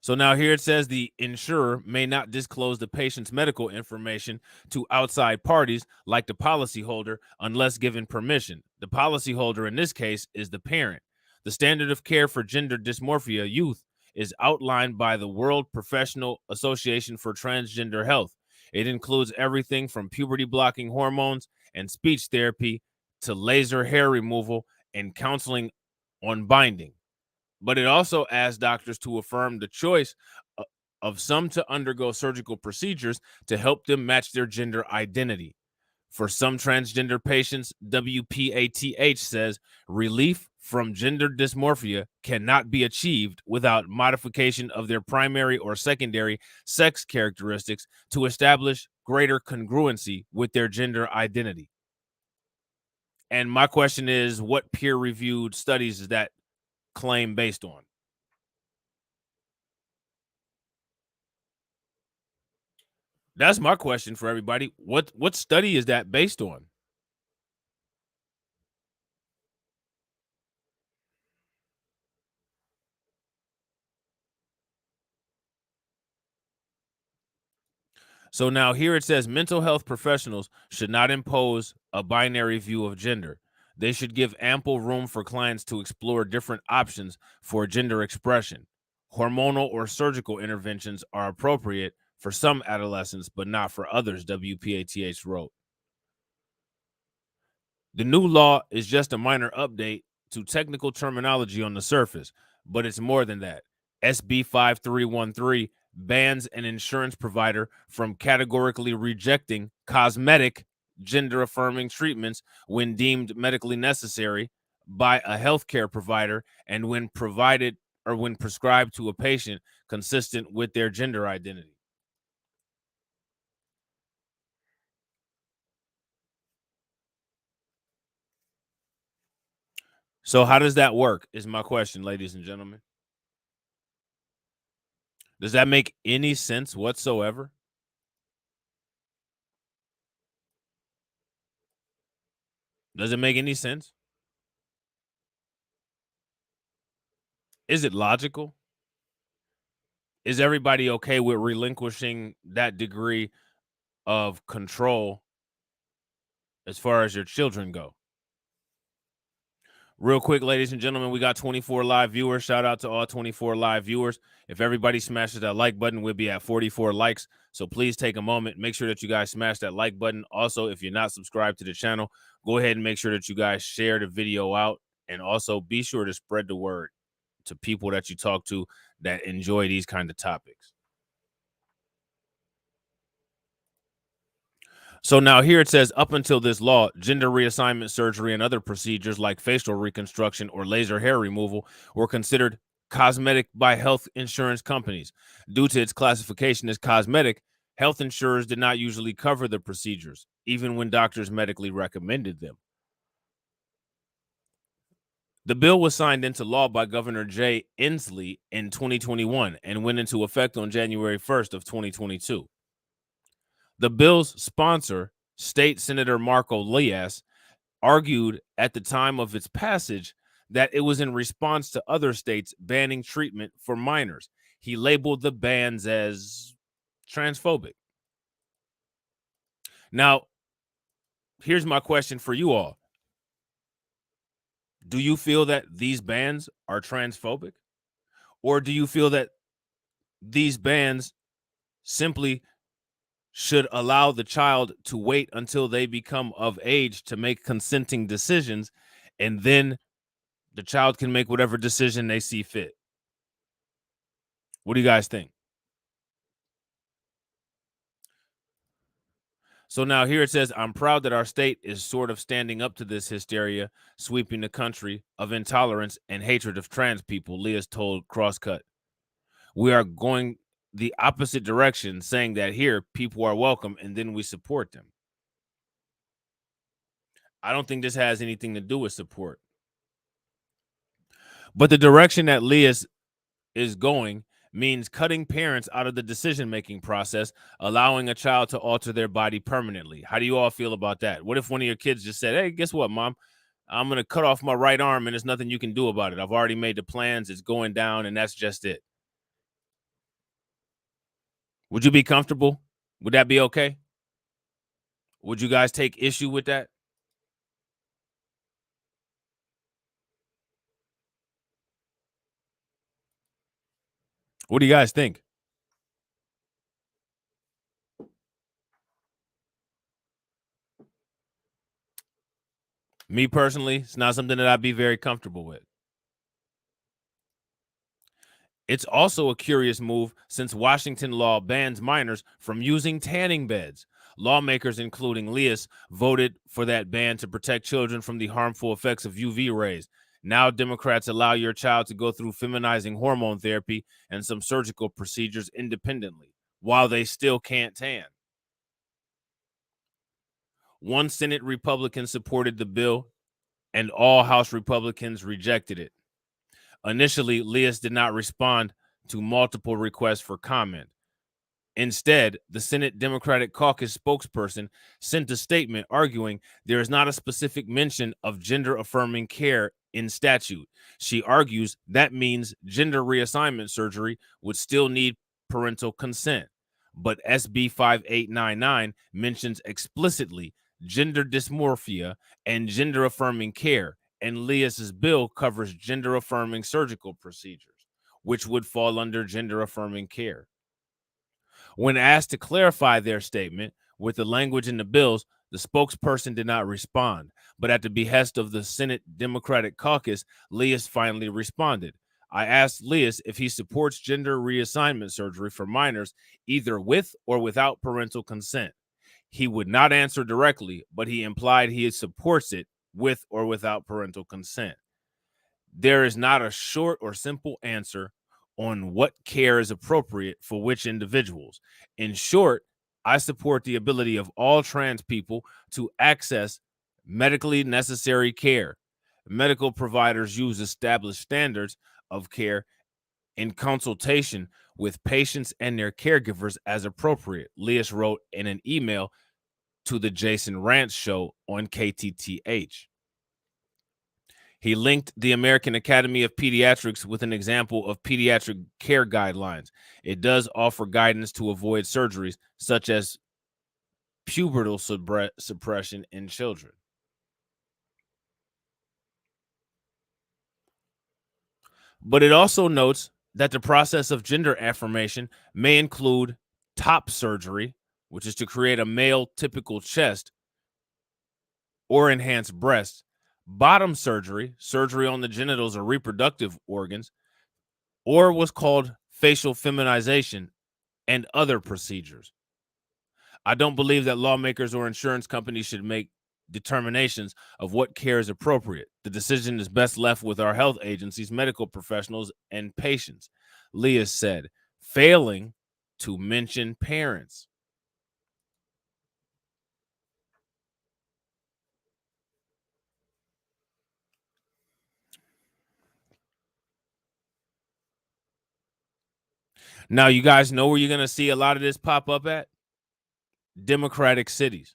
So now here it says the insurer may not disclose the patient's medical information to outside parties like the policyholder unless given permission. The policyholder in this case is the parent. The standard of care for gender dysmorphia youth is outlined by the World Professional Association for Transgender Health. It includes everything from puberty blocking hormones and speech therapy to laser hair removal and counseling on binding. But it also asks doctors to affirm the choice of some to undergo surgical procedures to help them match their gender identity. For some transgender patients, WPATH says relief from gender dysmorphia cannot be achieved without modification of their primary or secondary sex characteristics to establish greater congruency with their gender identity. And my question is, what peer-reviewed studies is that claim based on? That's my question for everybody. What study is that based on? So now here it says mental health professionals should not impose a binary view of gender. They should give ample room for clients to explore different options for gender expression. Hormonal or surgical interventions are appropriate for some adolescents, but not for others, WPATH wrote. The new law is just a minor update to technical terminology on the surface, but it's more than that. SB 5313 bans an insurance provider from categorically rejecting cosmetic gender-affirming treatments when deemed medically necessary by a healthcare provider and when provided or when prescribed to a patient consistent with their gender identity. So how does that work is my question, ladies and gentlemen. Does that make any sense whatsoever? Does it make any sense? Is it logical? Is everybody okay with relinquishing that degree of control as far as your children go? Real quick, ladies and gentlemen, we got 24 live viewers. Shout out to all 24 live viewers. If everybody smashes that like button, we'll be at 44 likes. So please take a moment. Make sure that you guys smash that like button. Also, if you're not subscribed to the channel, go ahead and make sure that you guys share the video out. And also be sure to spread the word to people that you talk to that enjoy these kind of topics. So now here it says, up until this law, gender reassignment surgery and other procedures like facial reconstruction or laser hair removal were considered cosmetic by health insurance companies. Due to its classification as cosmetic, health insurers did not usually cover the procedures, even when doctors medically recommended them. The bill was signed into law by Governor Jay Inslee in 2021 and went into effect on January 1st of 2022. The bill's sponsor, State Senator Marco Lias, argued at the time of its passage that it was in response to other states banning treatment for minors. He labeled the bans as transphobic. Now, here's my question for you all. Do you feel that these bans are transphobic? Or do you feel that these bans simply should allow the child to wait until they become of age to make consenting decisions, and then the child can make whatever decision they see fit? What do you guys think? So now here it says, I'm proud that our state is sort of standing up to this hysteria sweeping the country of intolerance and hatred of trans people, Leah's told Crosscut. We are going the opposite direction, saying that here people are welcome and then we support them. I don't think this has anything to do with support. But the direction that Leah is going means cutting parents out of the decision-making process, allowing a child to alter their body permanently. How do you all feel about that? What if one of your kids just said, hey, guess what, Mom? I'm going to cut off my right arm and there's nothing you can do about it. I've already made the plans. It's going down and that's just it. Would you be comfortable? Would that be okay? Would you guys take issue with that? What do you guys think? Me personally, it's not something that I'd be very comfortable with. It's also a curious move since Washington law bans minors from using tanning beds. Lawmakers, including Lias, voted for that ban to protect children from the harmful effects of UV rays. Now Democrats allow your child to go through feminizing hormone therapy and some surgical procedures independently, while they still can't tan. One Senate Republican supported the bill, and all House Republicans rejected it. Initially, Lias did not respond to multiple requests for comment. Instead, the Senate Democratic Caucus spokesperson sent a statement arguing there is not a specific mention of gender-affirming care in statute. She argues that means gender reassignment surgery would still need parental consent. But SB 5899 mentions explicitly gender dysmorphia and gender-affirming care, and Lias's bill covers gender-affirming surgical procedures, which would fall under gender-affirming care. When asked to clarify their statement with the language in the bills, the spokesperson did not respond. But at the behest of the Senate Democratic Caucus, Lias finally responded. I asked Lias if he supports gender reassignment surgery for minors, either with or without parental consent. He would not answer directly, but he implied he supports it with or without parental consent. There is not a short or simple answer on what care is appropriate for which individuals. In short, I support the ability of all trans people to access medically necessary care. Medical providers use established standards of care in consultation with patients and their caregivers as appropriate, Lias wrote in an email to the Jason Rantz show on KTTH. He linked the American Academy of Pediatrics with an example of pediatric care guidelines. It does offer guidance to avoid surgeries such as pubertal suppression in children. But it also notes that the process of gender affirmation may include top surgery, which is to create a male typical chest or enhance breasts, bottom surgery, surgery on the genitals or reproductive organs, or what's called facial feminization, and other procedures. I don't believe that lawmakers or insurance companies should make determinations of what care is appropriate. The decision is best left with our health agencies, medical professionals, and patients, Lias said, failing to mention parents. Now, you guys know where you're going to see a lot of this pop up at? Democratic cities.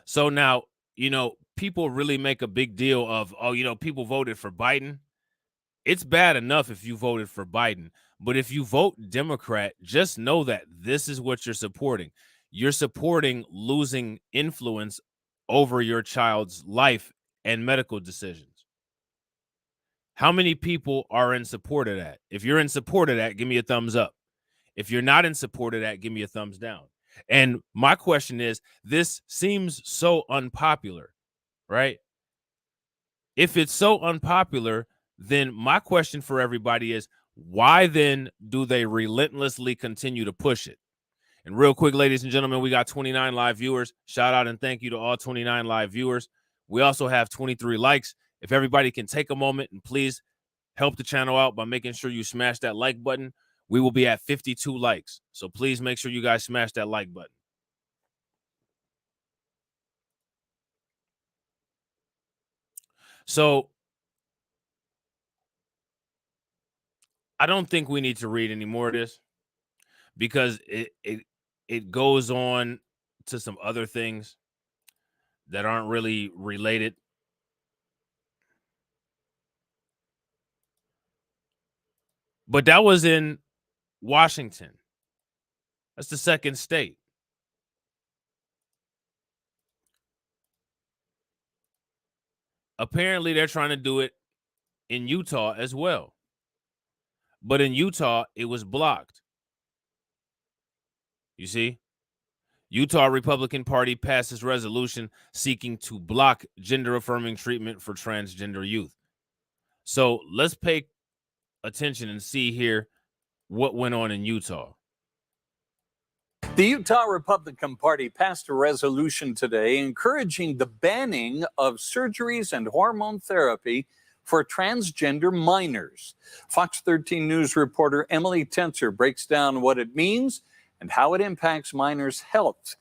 So now, people really make a big deal of, people voted for Biden. It's bad enough if you voted for Biden, but if you vote Democrat, just know that this is what you're supporting. You're supporting losing influence over your child's life and medical decisions. How many people are in support of that? If you're in support of that, give me a thumbs up. If you're not in support of that, give me a thumbs down. And my question is, this seems so unpopular, right? If it's so unpopular, then my question for everybody is, why then do they relentlessly continue to push it? And real quick, ladies and gentlemen, we got 29 live viewers. Shout out and thank you to all 29 live viewers. We also have 23 likes. If everybody can take a moment and please help the channel out by making sure you smash that like button, we will be at 52 likes. So please make sure you guys smash that like button. So I don't think we need to read any more of this because it goes on to some other things that aren't really related. But that was in Washington. That's the second state. Apparently, they're trying to do it in Utah as well. But in Utah, it was blocked. You see? Utah Republican Party passes resolution seeking to block gender-affirming treatment for transgender youth. So let's pay attention and see here what went on in Utah. The Utah Republican Party passed a resolution today encouraging the banning of surgeries and hormone therapy for transgender minors. Fox 13 News reporter Emily Tenser breaks down what it means and how it impacts minors' health.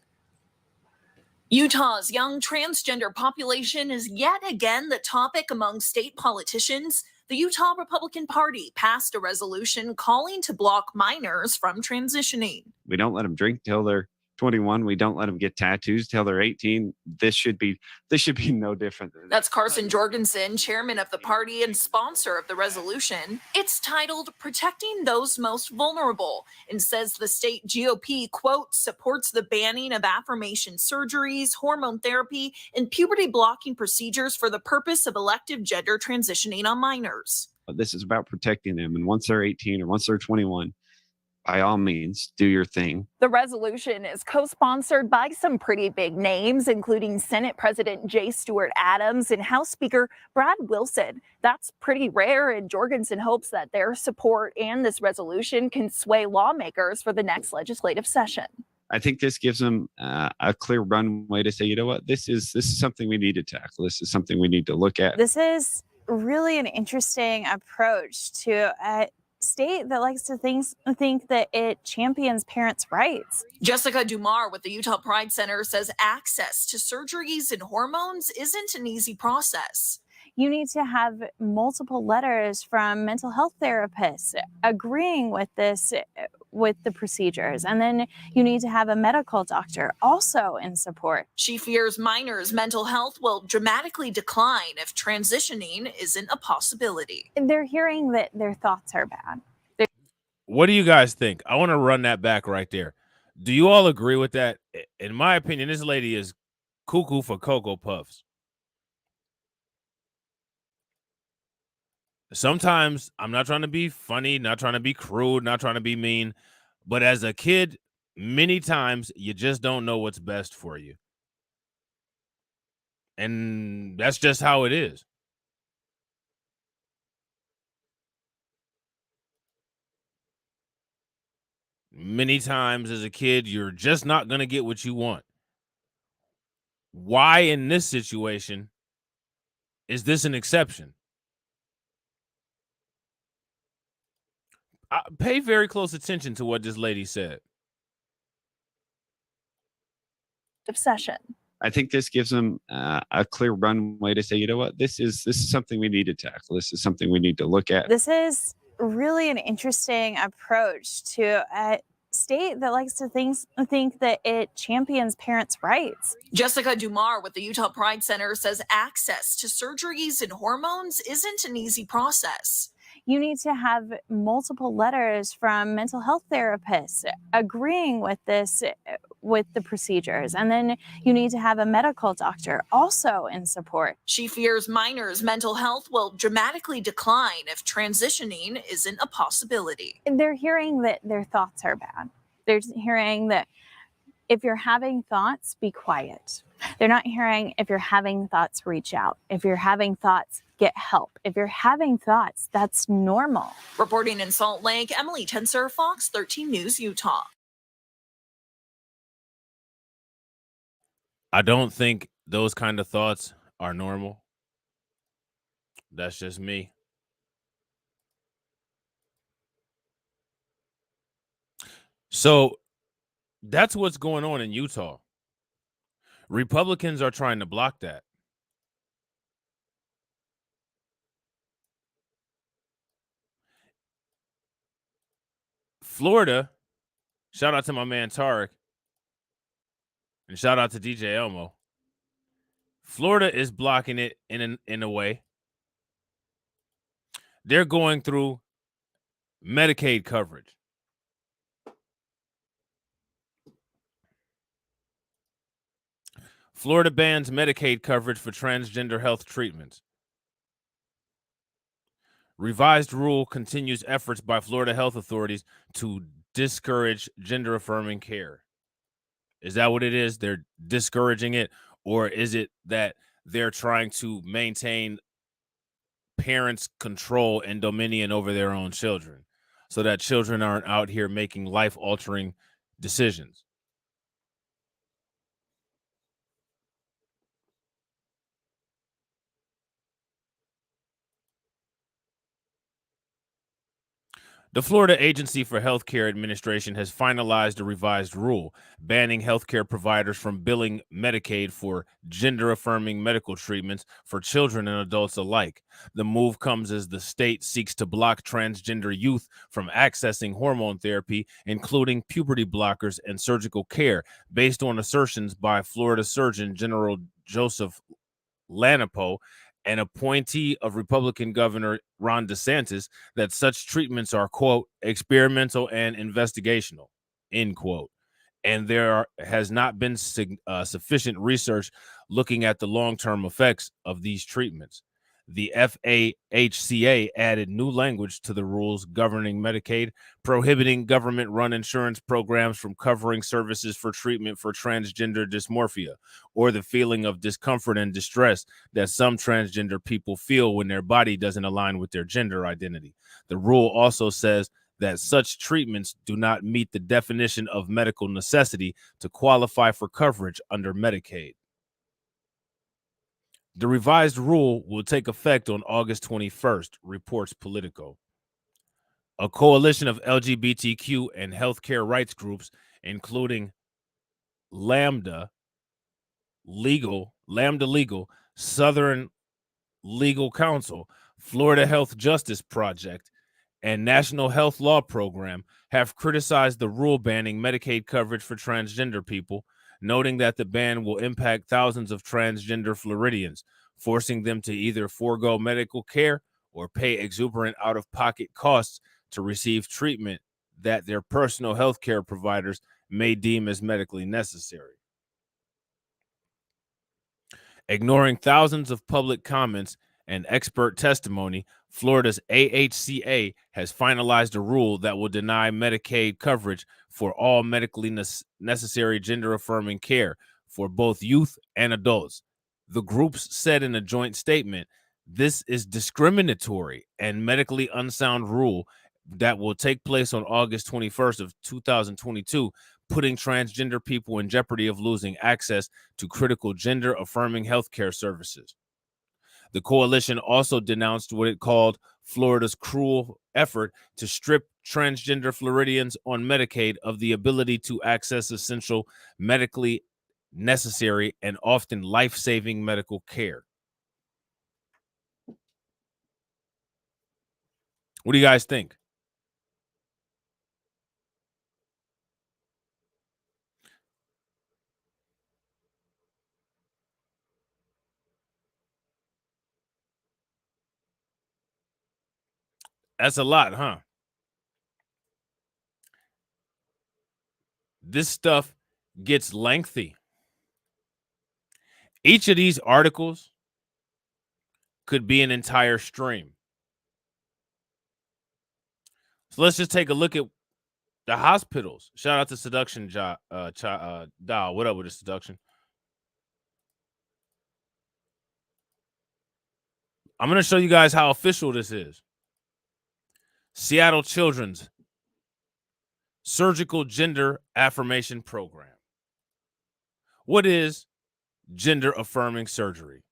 Utah's young transgender population is yet again the topic among state politicians. The Utah Republican Party passed a resolution calling to block minors from transitioning. We don't let them drink till they're 21. We don't let them get tattoos till they're 18. This should be no different. That's Carson Jorgensen, chairman of the party and sponsor of the resolution. It's titled Protecting Those Most Vulnerable and says the state GOP, quote, supports the banning of affirmation surgeries, hormone therapy, and puberty blocking procedures for the purpose of elective gender transitioning on minors. This is about protecting them. And once they're 18 or once they're 21, by all means, do your thing. The resolution is co-sponsored by some pretty big names, including Senate President J. Stewart Adams and House Speaker Brad Wilson. That's pretty rare, and Jorgensen hopes that their support and this resolution can sway lawmakers for the next legislative session. I think this gives them a clear runway to say, you know what, this is something we need to tackle. This is something we need to look at. This is really an interesting approach to state that likes to think that it champions parents' rights. Jessica Dumar with the Utah Pride Center says access to surgeries and hormones isn't an easy process. You need to have multiple letters from mental health therapists agreeing with this, with the procedures. And then you need to have a medical doctor also in support. She fears minors' mental health will dramatically decline if transitioning isn't a possibility. They're hearing that their thoughts are bad. What do you guys think? I want to run that back right there. Do you all agree with that? In my opinion, this lady is cuckoo for Cocoa Puffs. Sometimes I'm not trying to be funny, not trying to be crude, not trying to be mean, but as a kid, many times you just don't know what's best for you. And that's just how it is. Many times as a kid, you're just not going to get what you want. Why in this situation is this an exception? Pay very close attention to what this lady said. Session. I think this gives them a clear runway to say, you know what, this is something we need to tackle. This is something we need to look at. This is really an interesting approach to a state that likes to think that it champions parents' rights. Jessica Dumar with the Utah Pride Center says access to surgeries and hormones isn't an easy process. You need to have multiple letters from mental health therapists agreeing with this, with the procedures. And then you need to have a medical doctor also in support. She fears minors' mental health will dramatically decline if transitioning isn't a possibility. They're hearing that their thoughts are bad. They're hearing that if you're having thoughts, be quiet. They're not hearing if you're having thoughts, reach out. If you're having thoughts, get help. If you're having thoughts, that's normal. Reporting in Salt Lake, Emily Tenser, Fox 13 News, Utah. I don't think those kind of thoughts are normal. That's just me. So that's what's going on in Utah. Republicans are trying to block that. Florida, shout out to my man Tarek, and shout out to DJ Elmo. Florida is blocking it in a way. They're going through Medicaid coverage. Florida bans Medicaid coverage for transgender health treatments. Revised rule continues efforts by Florida health authorities to discourage gender-affirming care. Is that what it is? They're discouraging it? Or is it that they're trying to maintain parents' control and dominion over their own children so that children aren't out here making life-altering decisions? The Florida Agency for Healthcare Administration has finalized a revised rule banning healthcare providers from billing Medicaid for gender-affirming medical treatments for children and adults alike. The move comes as the state seeks to block transgender youth from accessing hormone therapy, including puberty blockers and surgical care, based on assertions by Florida Surgeon General Joseph Lanapo, an appointee of Republican Governor Ron DeSantis, that such treatments are, quote, experimental and investigational, end quote. And there has not been sufficient research looking at the long-term effects of these treatments. The FAHCA added new language to the rules governing Medicaid, prohibiting government-run insurance programs from covering services for treatment for transgender dysmorphia, or the feeling of discomfort and distress that some transgender people feel when their body doesn't align with their gender identity. The rule also says that such treatments do not meet the definition of medical necessity to qualify for coverage under Medicaid. The revised rule will take effect on August 21st, reports Politico. A coalition of LGBTQ and healthcare rights groups, including Lambda Legal, Southern Legal Council, Florida Health Justice Project, and National Health Law Program, have criticized the rule banning Medicaid coverage for transgender people, noting that the ban will impact thousands of transgender Floridians, forcing them to either forego medical care or pay exuberant out-of-pocket costs to receive treatment that their personal health care providers may deem as medically necessary. Ignoring thousands of public comments and expert testimony, Florida's AHCA has finalized a rule that will deny Medicaid coverage for all medically necessary gender-affirming care for both youth and adults. The groups said in a joint statement, "This is discriminatory and medically unsound rule that will take place on August 21st of 2022, putting transgender people in jeopardy of losing access to critical gender-affirming healthcare services." The coalition also denounced what it called Florida's cruel effort to strip transgender Floridians on Medicaid of the ability to access essential medically necessary and often life-saving medical care. What do you guys think? That's a lot, huh? This stuff gets lengthy. Each of these articles could be an entire stream. So let's just take a look at the hospitals. Shout out to Seduction Dial. What up with the Seduction? I'm going to show you guys how official this is. Seattle Children's Surgical Gender Affirmation Program. What is gender affirming surgery?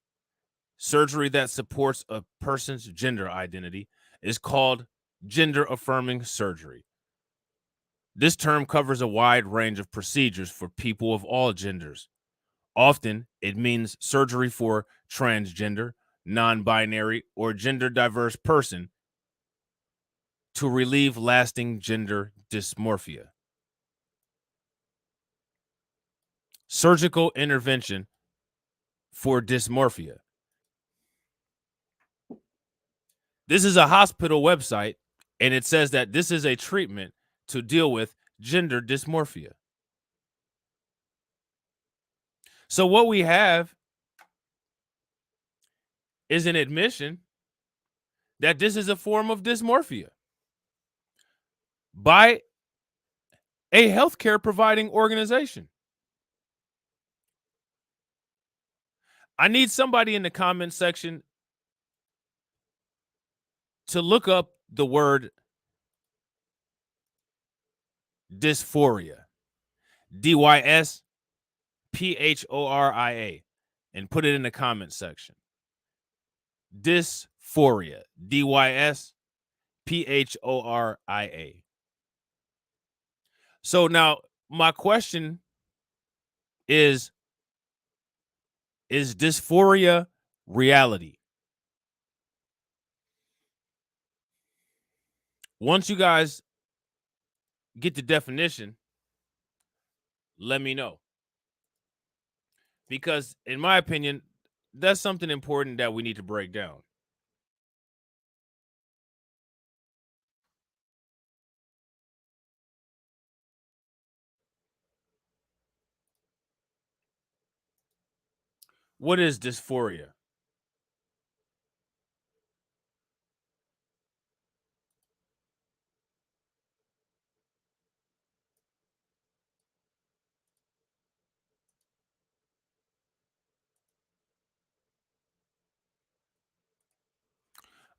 Surgery that supports a person's gender identity is called gender affirming surgery. This term covers a wide range of procedures for people of all genders. Often, it means surgery for transgender, non-binary, or gender-diverse person to relieve lasting gender dysmorphia. Surgical intervention for dysmorphia. This is a hospital website, and it says that this is a treatment to deal with gender dysmorphia. So what we have is an admission that this is a form of dysmorphia by a healthcare providing organization. I need somebody in the comment section to look up the word dysphoria, Dysphoria, and put it in the comment section. Dysphoria, Phoria. So now my question is dysphoria reality? Once you guys get the definition, let me know. Because in my opinion, that's something important that we need to break down. What is dysphoria?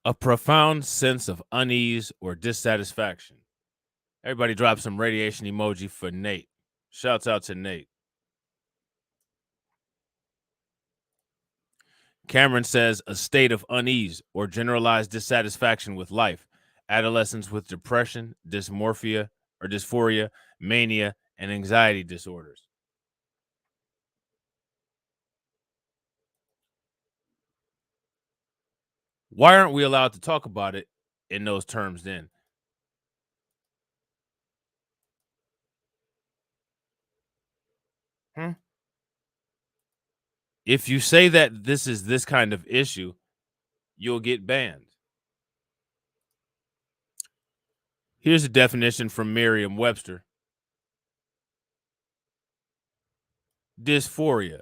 A profound sense of unease or dissatisfaction. Everybody drop some radiation emoji for Nate. Shouts out to Nate. Cameron says a state of unease or generalized dissatisfaction with life. Adolescents with depression, dysmorphia or dysphoria, mania, and anxiety disorders. Why aren't we allowed to talk about it in those terms then? If you say that this is this kind of issue, you'll get banned. Here's a definition from Merriam-Webster. Dysphoria.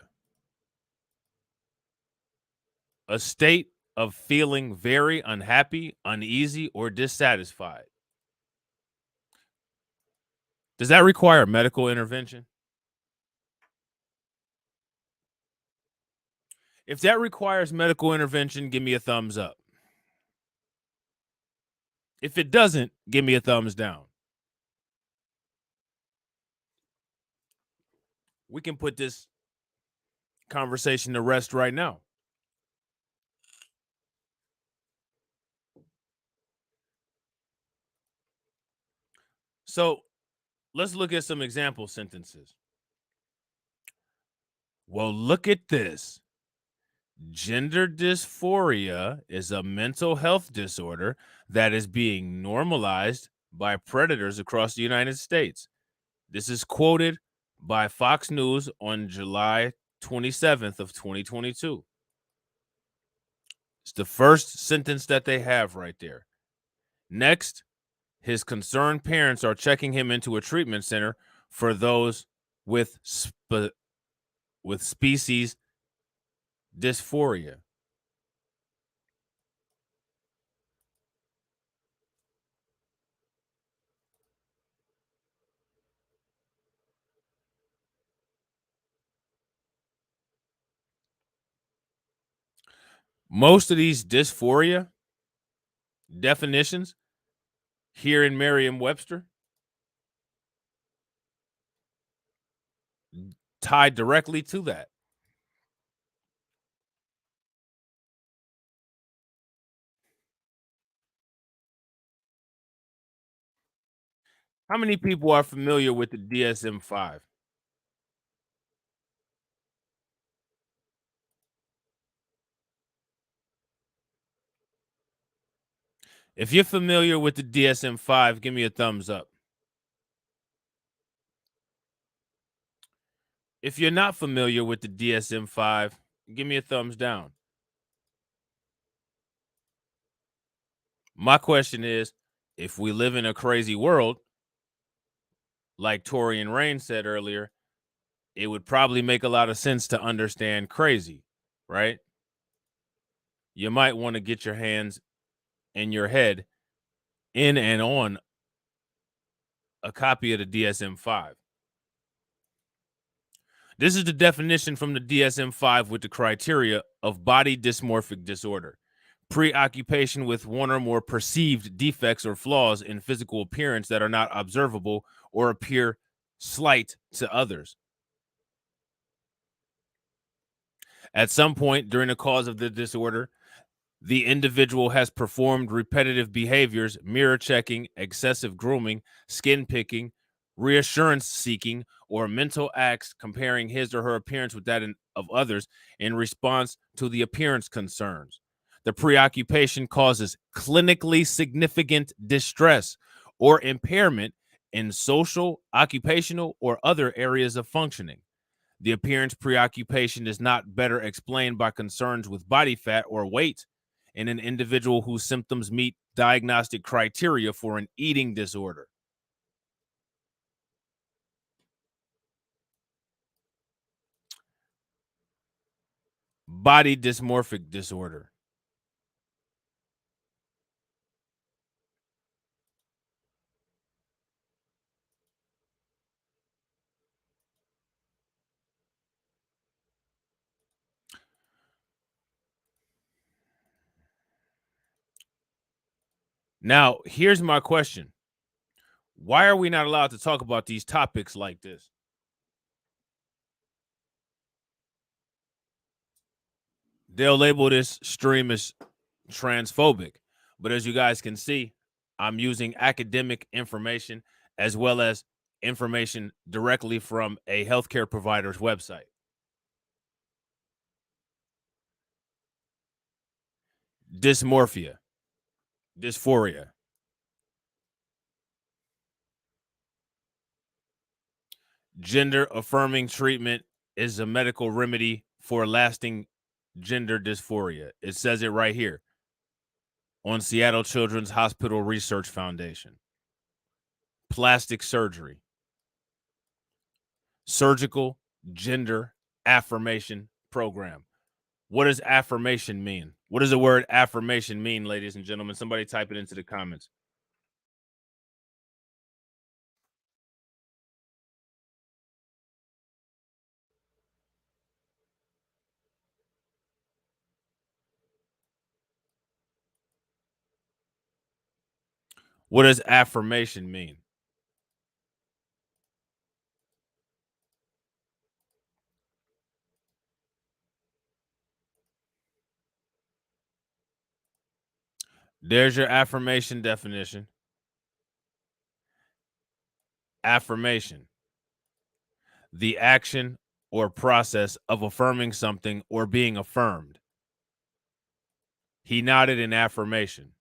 A state of feeling very unhappy, uneasy, or dissatisfied. Does that require medical intervention? If that requires medical intervention, give me a thumbs up. If it doesn't, give me a thumbs down. We can put this conversation to rest right now. So let's look at some example sentences. Well, look at this. Gender dysphoria is a mental health disorder that is being normalized by predators across the United States. This is quoted by Fox News on July 27th of 2022. It's the first sentence that they have right there. Next, his concerned parents are checking him into a treatment center for those with species dysphoria. Most of these dysphoria definitions here in Merriam-Webster tied directly to that. How many people are familiar with the DSM-5? If you're familiar with the DSM-5, give me a thumbs up. If you're not familiar with the DSM-5, give me a thumbs down. My question is, if we live in a crazy world, like Tori and Rain said earlier, it would probably make a lot of sense to understand crazy, right? You might want to get your hands and your head in and on a copy of the DSM-5. This is the definition from the DSM-5 with the criteria of body dysmorphic disorder. Preoccupation with one or more perceived defects or flaws in physical appearance that are not observable or appear slight to others. At some point during the cause of the disorder, The individual has performed repetitive behaviors, mirror checking, excessive grooming, skin picking, reassurance seeking, or mental acts comparing his or her appearance with that of others in response to the appearance concerns. The preoccupation causes clinically significant distress or impairment in social, occupational, or other areas of functioning. The appearance preoccupation is not better explained by concerns with body fat or weight in an individual whose symptoms meet diagnostic criteria for an eating disorder. Body dysmorphic disorder. Now, here's my question. Why are we not allowed to talk about these topics like this? They'll label this stream as transphobic, but as you guys can see, I'm using academic information as well as information directly from a healthcare provider's website. Dysmorphia, dysphoria. Gender affirming treatment is a medical remedy for lasting gender dysphoria. It says it right here on Seattle Children's Hospital Research Foundation. Plastic surgery. Surgical gender affirmation program. What does affirmation mean? What does the word affirmation mean, ladies and gentlemen? Somebody type it into the comments. What does affirmation mean? There's your affirmation definition. Affirmation. The action or process of affirming something or being affirmed. He nodded in affirmation.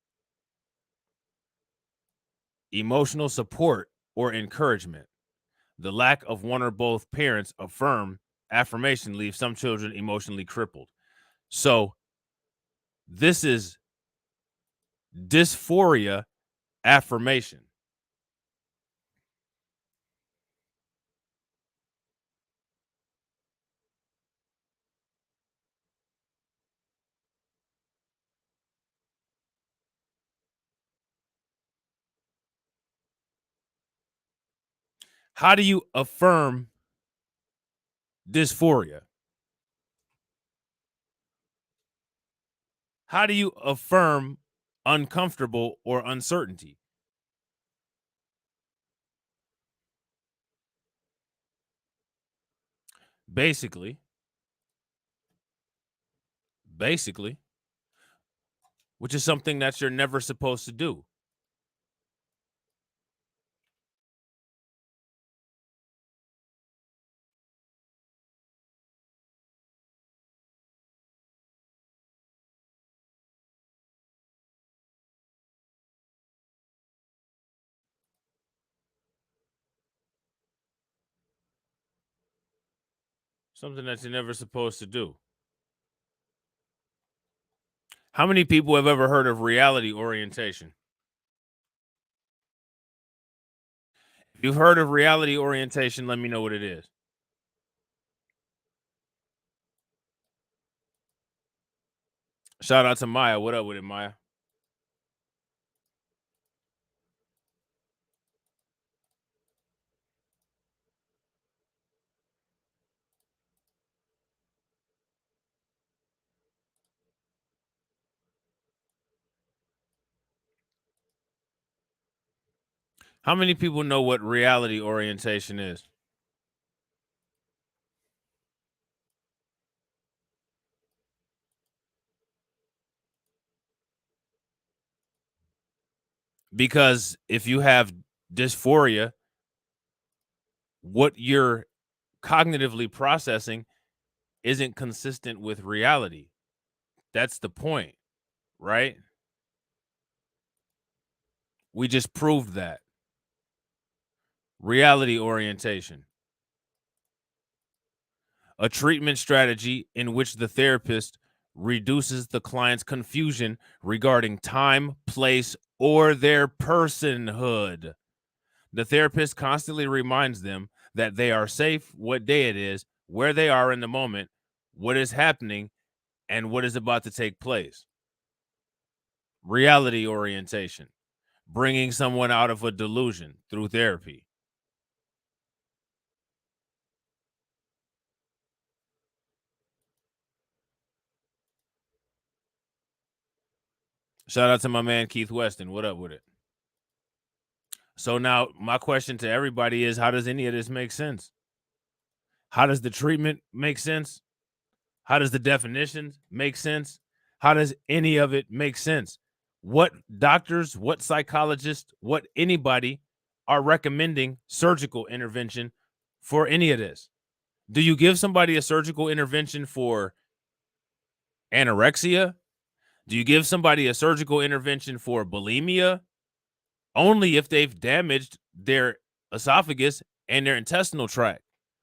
Emotional support or encouragement. The lack of one or both parents affirm affirmation leaves some children emotionally crippled. So this is dysphoria affirmation. How do you affirm dysphoria? How do you affirm uncomfortable or uncertainty? Basically, which is something that you're never supposed to do. Something that you're never supposed to do. How many people have ever heard of reality orientation? If you've heard of reality orientation, let me know what it is. Shout out to Maya. What up with it, Maya? How many people know what reality orientation is? Because if you have dysphoria, what you're cognitively processing isn't consistent with reality. That's the point, right? We just proved that. Reality orientation. A treatment strategy in which the therapist reduces the client's confusion regarding time, place, or their personhood. The therapist constantly reminds them that they are safe, what day it is, where they are in the moment, what is happening, and what is about to take place. Reality orientation, bringing someone out of a delusion through therapy. Shout out to my man Keith Weston. What up with it? So now my question to everybody is, how does any of this make sense? How does the treatment make sense? How does the definitions make sense? How does any of it make sense? What doctors, what psychologists, what anybody are recommending surgical intervention for any of this? Do you give somebody a surgical intervention for anorexia? Do you give somebody a surgical intervention for bulimia? Only if they've damaged their esophagus and their intestinal tract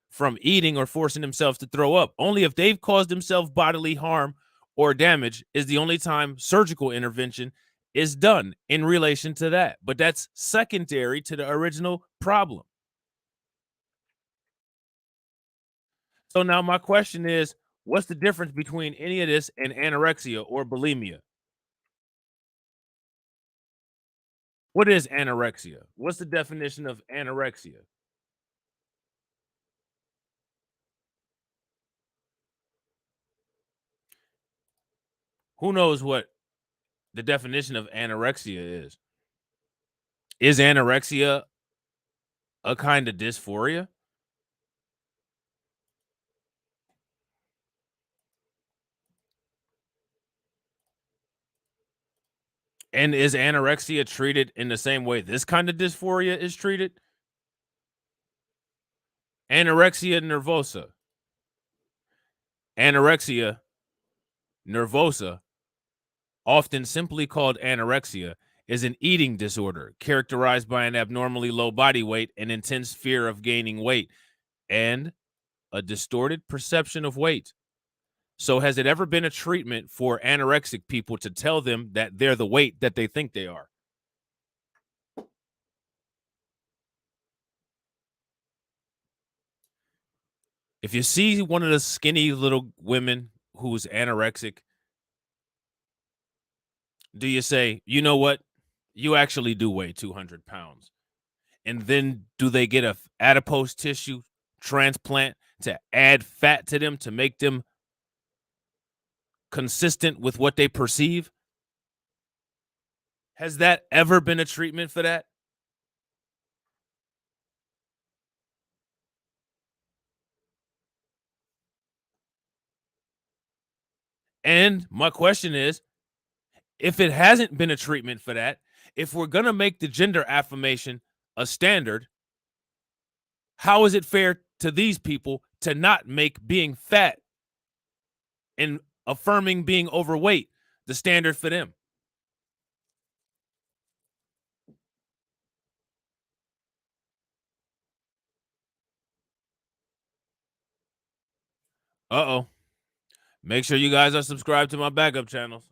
from eating or forcing themselves to throw up. Only if they've caused themselves bodily harm or damage is the only time surgical intervention is done in relation to that. But that's secondary to the original problem. So now my question is, what's the difference between any of this and anorexia or bulimia? What is anorexia? What's the definition of anorexia? Who knows what the definition of anorexia is? Is anorexia a kind of dysphoria? And is anorexia treated in the same way this kind of dysphoria is treated? Anorexia nervosa. Anorexia nervosa, often simply called anorexia, is an eating disorder characterized by an abnormally low body weight and intense fear of gaining weight and a distorted perception of weight. So has it ever been a treatment for anorexic people to tell them that they're the weight that they think they are? If you see one of the skinny little women who's anorexic, do you say, you know what? You actually do weigh 200 pounds. And then do they get a adipose tissue transplant to add fat to them to make them consistent with what they perceive? Has that ever been a treatment for that? And my question is, if it hasn't been a treatment for that, if we're going to make the gender affirmation a standard, how is it fair to these people to not make being fat and affirming being overweight the standard for them? Uh-oh. Make sure you guys are subscribed to my backup channels.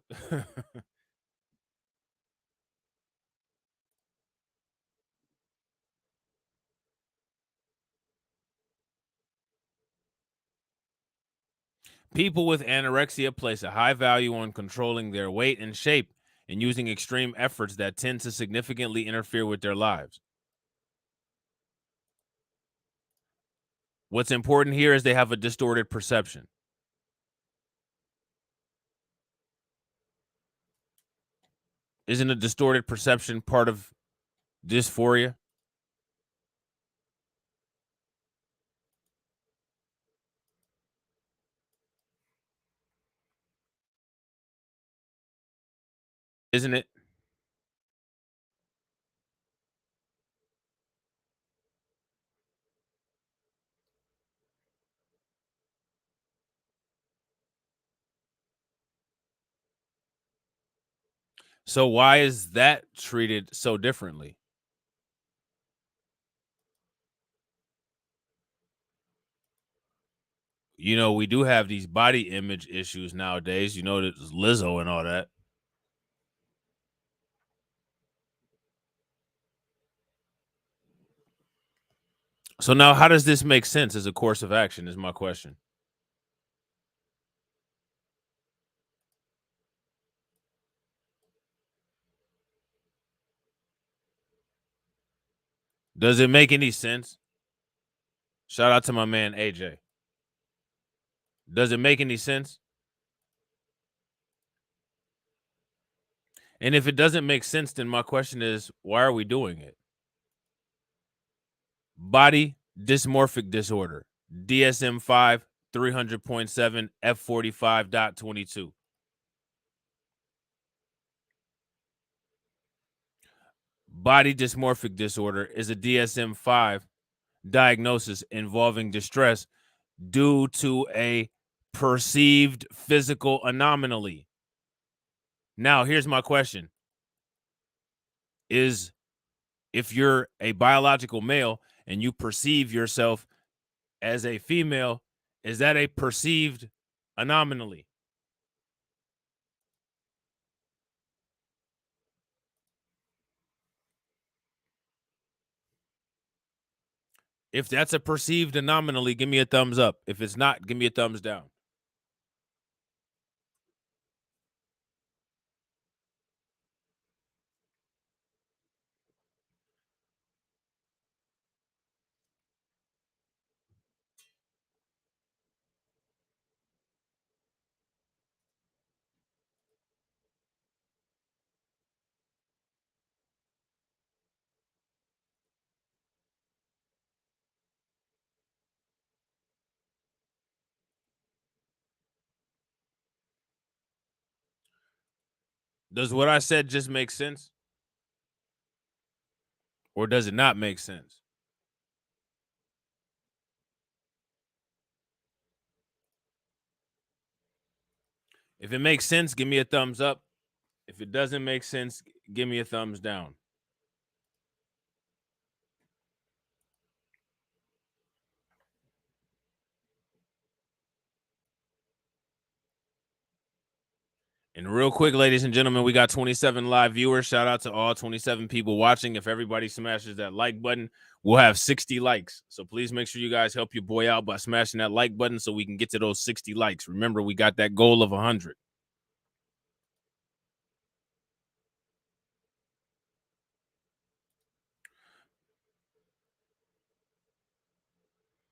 People with anorexia place a high value on controlling their weight and shape and using extreme efforts that tend to significantly interfere with their lives. What's important here is they have a distorted perception. Isn't a distorted perception part of dysphoria? Isn't it? So why is that treated so differently? You know, we do have these body image issues nowadays. You know, there's Lizzo and all that. So now, how does this make sense as a course of action is my question. Does it make any sense? Shout out to my man, AJ. Does it make any sense? And if it doesn't make sense, then my question is, why are we doing it? Body dysmorphic disorder, DSM-5, 300.7, F45.22. Body dysmorphic disorder is a DSM-5 diagnosis involving distress due to a perceived physical anomaly. Now, here's my question. Is if you're a biological male and you perceive yourself as a female, is that a perceived anomaly? If that's a perceived anomaly, give me a thumbs up. If it's not, give me a thumbs down. Does what I said just make sense? Or does it not make sense? If it makes sense, give me a thumbs up. If it doesn't make sense, give me a thumbs down. And real quick, ladies and gentlemen, we got 27 live viewers. Shout out to all 27 people watching. If everybody smashes that like button, we'll have 60 likes. So please make sure you guys help your boy out by smashing that like button so we can get to those 60 likes. Remember, we got that goal of 100.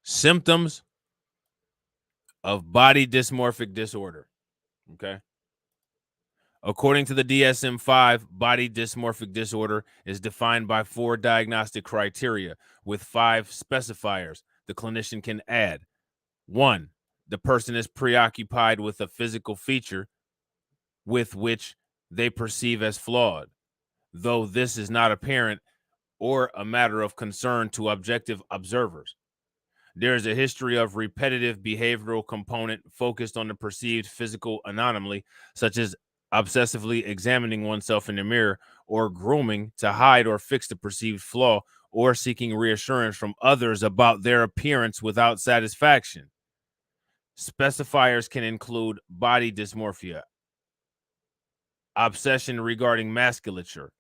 Symptoms of body dysmorphic disorder. Okay. According to the DSM-5, body dysmorphic disorder is defined by 4 diagnostic criteria with 5 specifiers the clinician can add. 1, the person is preoccupied with a physical feature with which they perceive as flawed, though this is not apparent or a matter of concern to objective observers. There is a history of repetitive behavioral component focused on the perceived physical anomaly, such as obsessively examining oneself in the mirror or grooming to hide or fix the perceived flaw or seeking reassurance from others about their appearance without satisfaction. Specifiers can include body dysmorphia, obsession regarding musculature,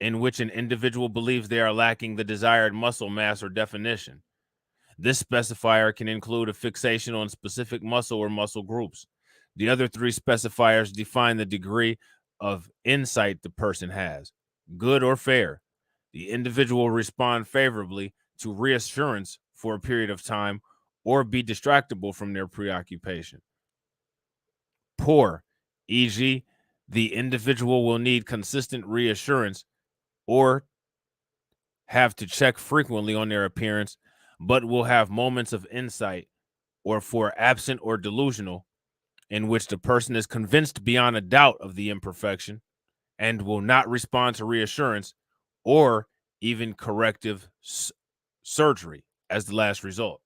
in which an individual believes they are lacking the desired muscle mass or definition. This specifier can include a fixation on specific muscle or muscle groups. The other 3 specifiers define the degree of insight the person has, good or fair. The individual will respond favorably to reassurance for a period of time or be distractible from their preoccupation. Poor, e.g., the individual will need consistent reassurance or have to check frequently on their appearance, but will have moments of insight, or for absent or delusional, in which the person is convinced beyond a doubt of the imperfection and will not respond to reassurance or even corrective surgery as the last result.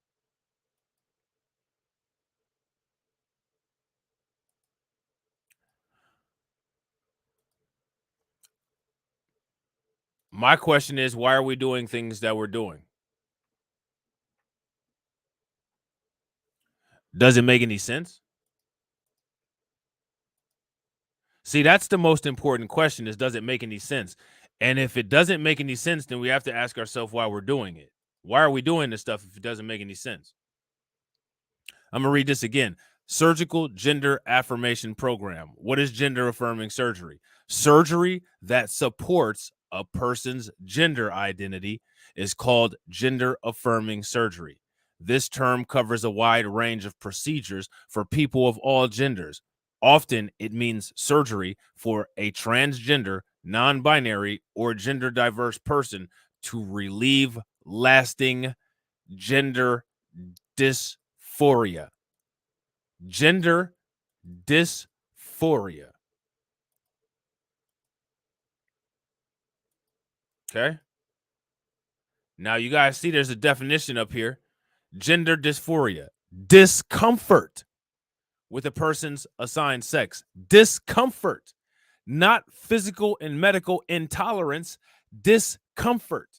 My question is, why are we doing things that we're doing? Does it make any sense? See, that's the most important question, is does it make any sense? And if it doesn't make any sense, then we have to ask ourselves why we're doing it. Why are we doing this stuff if it doesn't make any sense? I'm going to read this again. Surgical Gender Affirmation Program. What is gender affirming surgery? Surgery that supports a person's gender identity is called gender affirming surgery. This term covers a wide range of procedures for people of all genders. Often it means surgery for a transgender, non-binary, or gender diverse person to relieve lasting gender dysphoria. Gender dysphoria. Okay. Now you guys see there's a definition up here. Gender dysphoria. Discomfort with a person's assigned sex. Discomfort. Not physical and medical intolerance. Discomfort.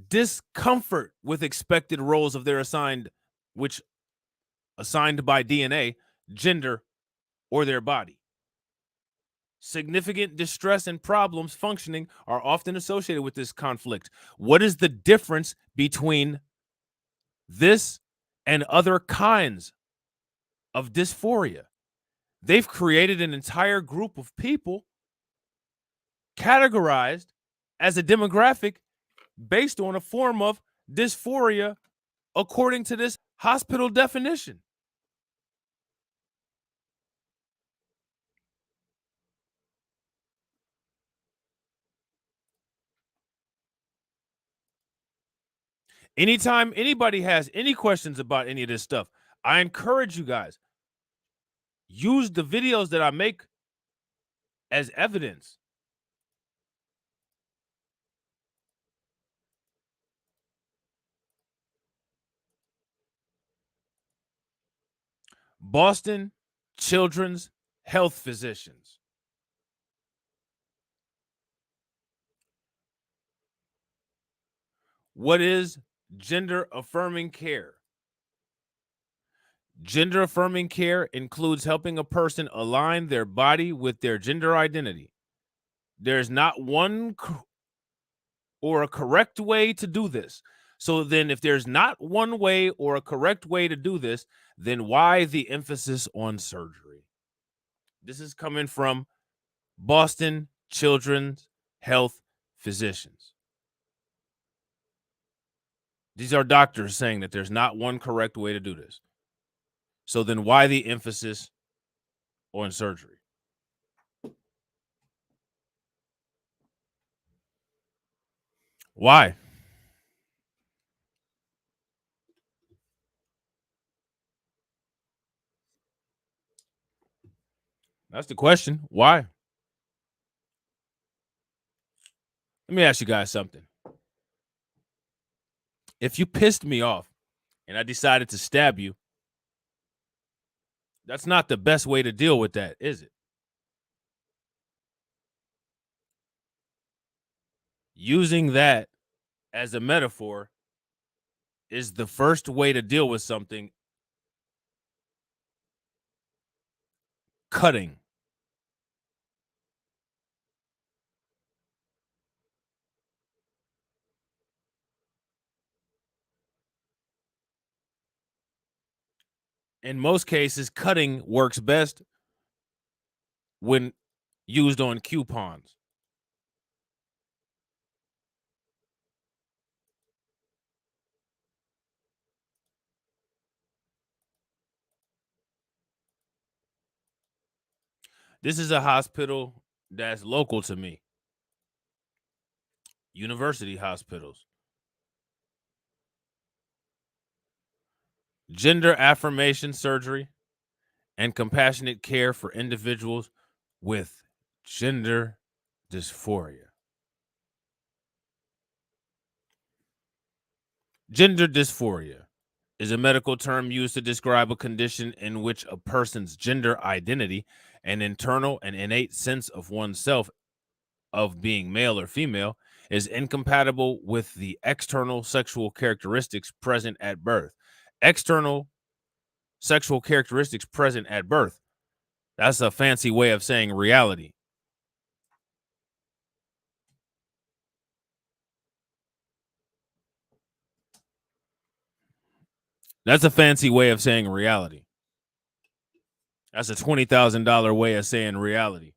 Discomfort with expected roles of their assigned by DNA, gender, or their body. Significant distress and problems functioning are often associated with this conflict. What is the difference between this and other kinds of dysphoria? They've created an entire group of people categorized as a demographic based on a form of dysphoria according to this hospital definition. Anytime anybody has any questions about any of this stuff, I encourage you guys, use the videos that I make as evidence. Boston Children's Health Physicians. What is gender affirming care? Gender affirming care includes helping a person align their body with their gender identity. There's not one or a correct way to do this. So then if there's not one way or a correct way to do this, then why the emphasis on surgery? This is coming from Boston Children's Health Physicians. These are doctors saying that there's not one correct way to do this. So then why the emphasis on surgery? Why? That's the question. Why? Let me ask you guys something. If you pissed me off and I decided to stab you, that's not the best way to deal with that, is it? Using that as a metaphor is the first way to deal with something. Cutting. In most cases, cutting works best when used on coupons. This is a hospital that's local to me. University hospitals. Gender affirmation surgery and compassionate care for individuals with gender dysphoria. Gender dysphoria is a medical term used to describe a condition in which a person's gender identity, an internal and innate sense of oneself of being male or female, is incompatible with the external sexual characteristics present at birth. External sexual characteristics present at birth. That's a fancy way of saying reality. That's a fancy way of saying reality. That's a $20,000 way of saying reality.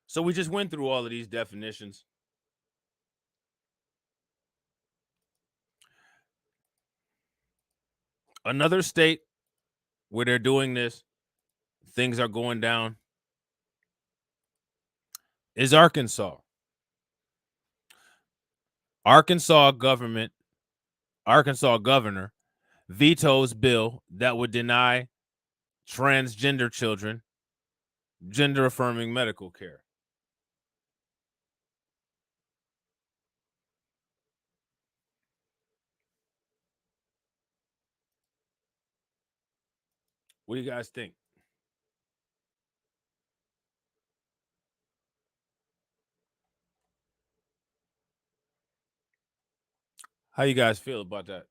So we just went through all of these definitions. Another state where they're doing this, things are going down, is Arkansas. Arkansas governor vetoes bill that would deny transgender children gender affirming medical care. What do you guys think? How you guys feel about that?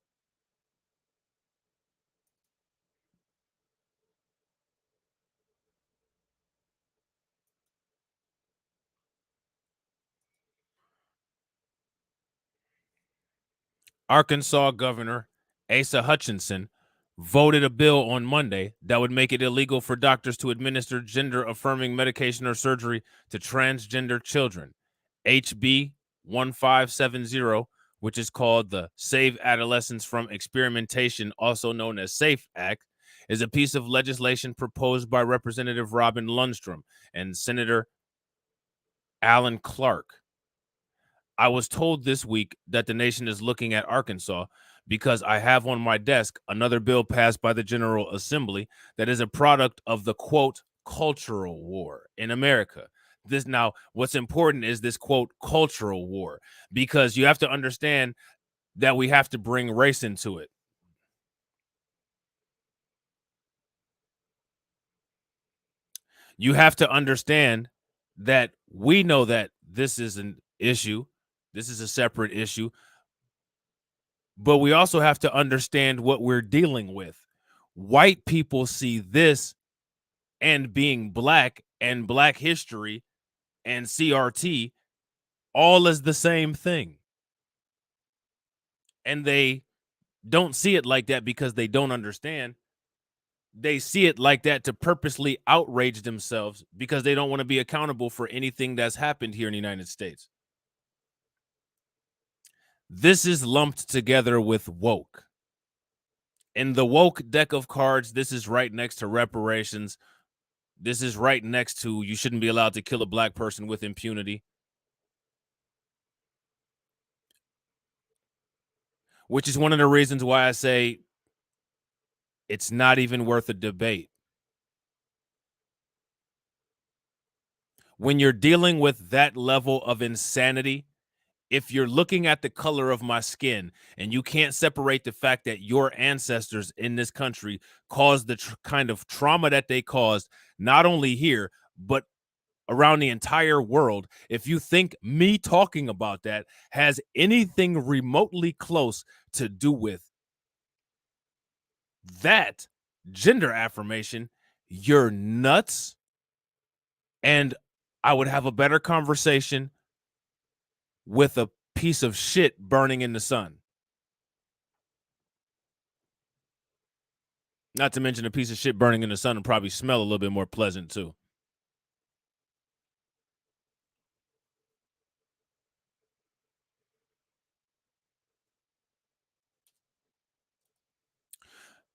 Arkansas Governor Asa Hutchinson voted a bill on Monday that would make it illegal for doctors to administer gender-affirming medication or surgery to transgender children. HB 1570, which is called the Save Adolescents from Experimentation, also known as SAFE Act, is a piece of legislation proposed by Representative Robin Lundstrom and Senator Alan Clark. I was told this week that the nation is looking at Arkansas because I have on my desk another bill passed by the General Assembly that is a product of the, quote, cultural war in America. This now, what's important is this, quote, cultural war, because you have to understand that we have to bring race into it. You have to understand that we know that this is an issue. This is a separate issue. But we also have to understand what we're dealing with. White people see this and being black and black history and CRT all as the same thing. And they don't see it like that because they don't understand. They see it like that to purposely outrage themselves because they don't want to be accountable for anything that's happened here in the United States. This is lumped together with woke. In the woke deck of cards, this is right next to reparations. This is right next to you shouldn't be allowed to kill a black person with impunity. Which is one of the reasons why I say it's not even worth a debate. When you're dealing with that level of insanity, if you're looking at the color of my skin and you can't separate the fact that your ancestors in this country caused the kind of trauma that they caused, not only here, but around the entire world, if you think me talking about that has anything remotely close to do with that gender affirmation, you're nuts. And I would have a better conversation with a piece of shit burning in the sun. Not to mention a piece of shit burning in the sun would probably smell a little bit more pleasant too.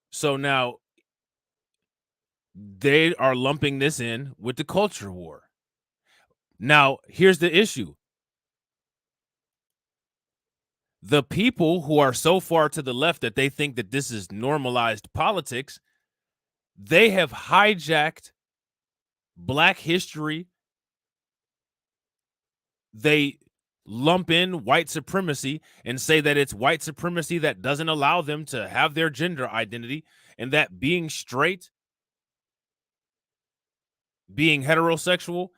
So now they are lumping this in with the culture war. Now, here's the issue. The people who are so far to the left that they think that this is normalized politics, they have hijacked Black history, they lump in white supremacy and say that it's white supremacy that doesn't allow them to have their gender identity, and that being straight, being heterosexual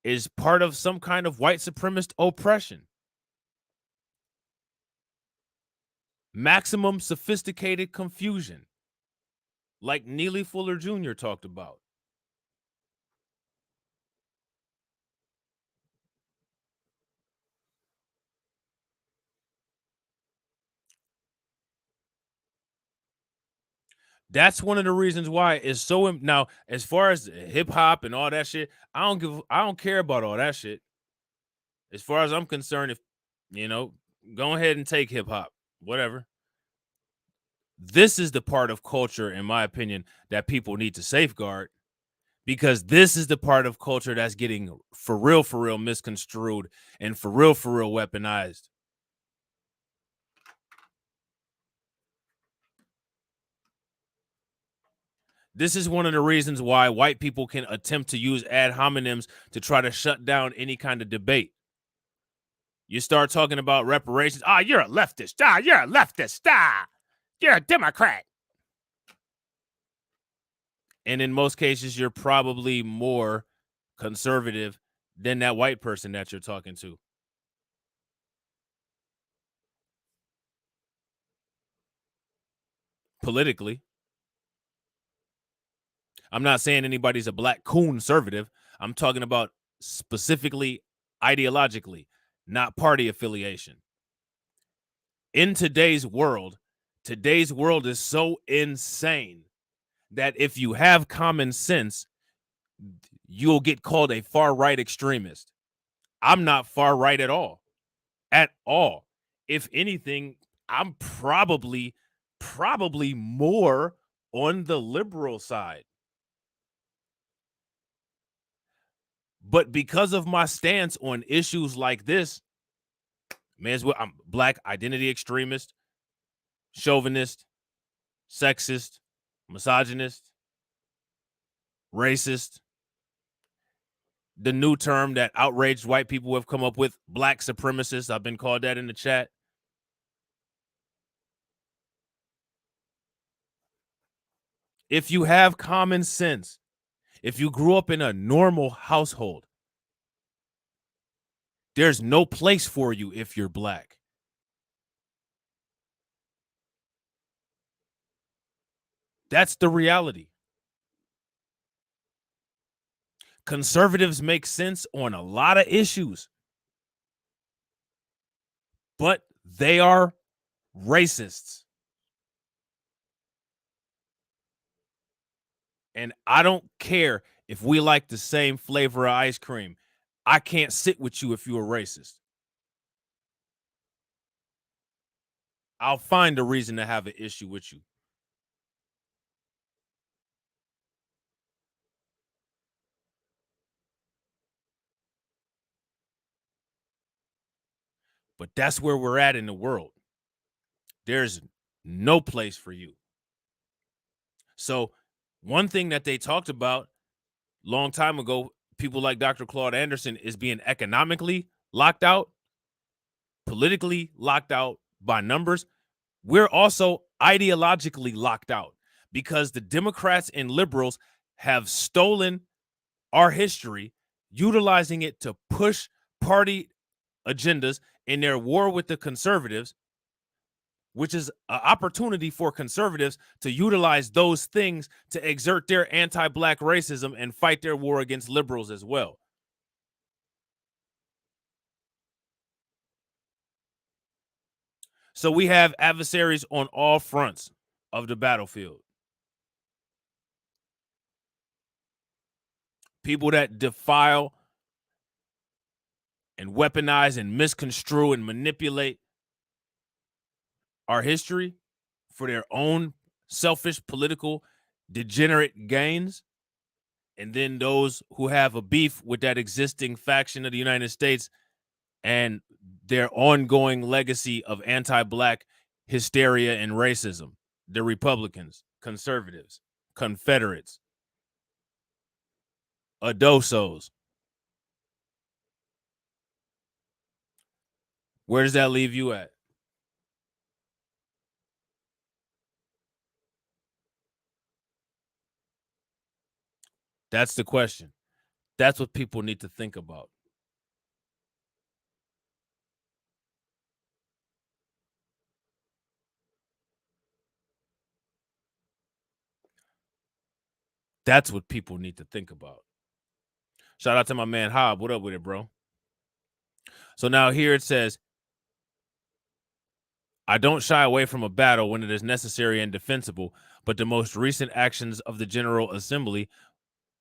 is part of some kind of white supremacist oppression. Maximum sophisticated confusion, like Neely Fuller Jr. talked about. That's one of the reasons why it's so now, as far as hip hop and all that shit, I don't care about all that shit. As far as I'm concerned, if go ahead and take hip hop, whatever. This is the part of culture, in my opinion, that people need to safeguard, because this is the part of culture that's getting for real misconstrued and for real weaponized. This is one of the reasons why white people can attempt to use ad hominems to try to shut down any kind of debate. You start talking about reparations. Ah, you're a leftist. Ah, you're a leftist. Ah, you're a Democrat. And in most cases, you're probably more conservative than that white person that you're talking to. Politically. I'm not saying anybody's a black conservative. I'm talking about specifically ideologically, not party affiliation. In today's world is so insane that if you have common sense, you'll get called a far-right extremist. I'm not far-right at all. At all. If anything, I'm probably more on the liberal side. But because of my stance on issues like this, I'm black identity extremist, chauvinist, sexist, misogynist, racist. The new term that outraged white people have come up with, black supremacist. I've been called that in the chat. If you have common sense, if you grew up in a normal household, there's no place for you if you're black. That's the reality. Conservatives make sense on a lot of issues, but they are racists. And I don't care if we like the same flavor of ice cream. I can't sit with you if you're a racist. I'll find a reason to have an issue with you. But that's where we're at in the world. There's no place for you. So one thing that they talked about a long time ago, people like Dr. Claude Anderson, is being economically locked out, politically locked out by numbers. We're also ideologically locked out because the Democrats and liberals have stolen our history, utilizing it to push party agendas in their war with the conservatives, which is an opportunity for conservatives to utilize those things to exert their anti-black racism and fight their war against liberals as well. So we have adversaries on all fronts of the battlefield. People that defile and weaponize and misconstrue and manipulate our history for their own selfish political degenerate gains. And then those who have a beef with that existing faction of the United States and their ongoing legacy of anti-black hysteria and racism. The Republicans, conservatives, Confederates. Adosos. Where does that leave you at? That's the question. That's what people need to think about. That's what people need to think about. Shout out to my man Hob. What up with it, bro? So now here it says, I don't shy away from a battle when it is necessary and defensible, but the most recent actions of the General Assembly,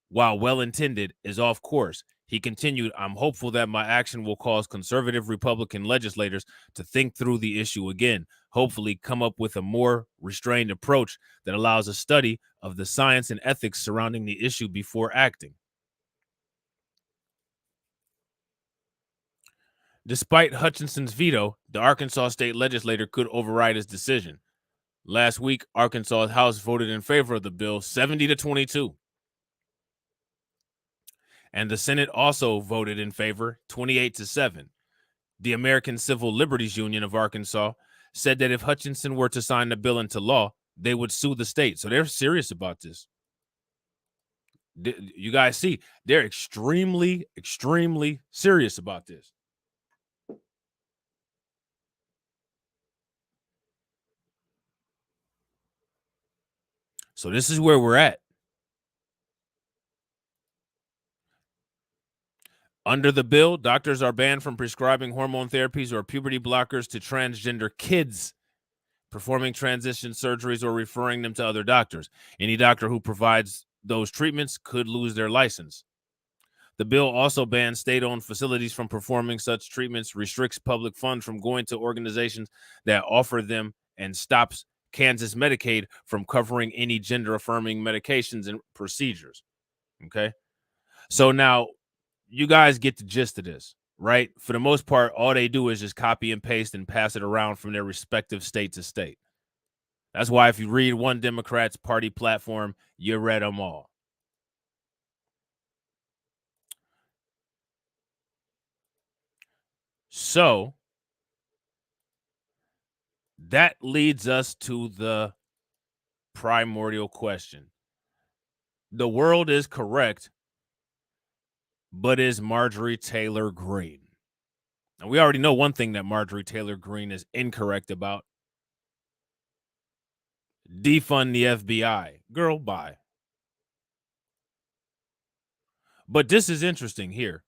while well-intended, is off course. He continued, I'm hopeful that my action will cause conservative Republican legislators to think through the issue again, hopefully come up with a more restrained approach that allows a study of the science and ethics surrounding the issue before acting. Despite Hutchinson's veto, the Arkansas state legislature could override his decision. Last week, Arkansas House voted in favor of the bill 70-22. And the Senate also voted in favor 28-7. The American Civil Liberties Union of Arkansas said that if Hutchinson were to sign the bill into law, they would sue the state. So they're serious about this. You guys see, they're extremely, extremely serious about this. So this is where we're at. Under the bill, doctors are banned from prescribing hormone therapies or puberty blockers to transgender kids, performing transition surgeries, or referring them to other doctors. Any doctor who provides those treatments could lose their license. The bill also bans state-owned facilities from performing such treatments, restricts public funds from going to organizations that offer them, and stops Kansas Medicaid from covering any gender-affirming medications and procedures. Okay? So now, you guys get the gist of this, right? For the most part, all they do is just copy and paste and pass it around from their respective state to state. That's why if you read one Democrat's party platform, you read them all. So that leads us to the primordial question. The world is correct, but is Marjorie Taylor Greene? And we already know one thing that Marjorie Taylor Greene is incorrect about. Defund the FBI. Girl, bye. But this is interesting here.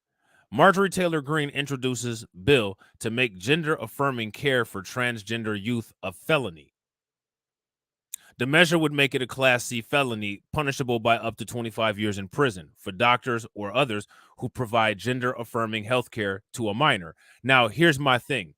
Marjorie Taylor Greene introduces bill to make gender-affirming care for transgender youth a felony. The measure would make it a Class C felony, punishable by up to 25 years in prison for doctors or others who provide gender-affirming health care to a minor. Now, here's my thing.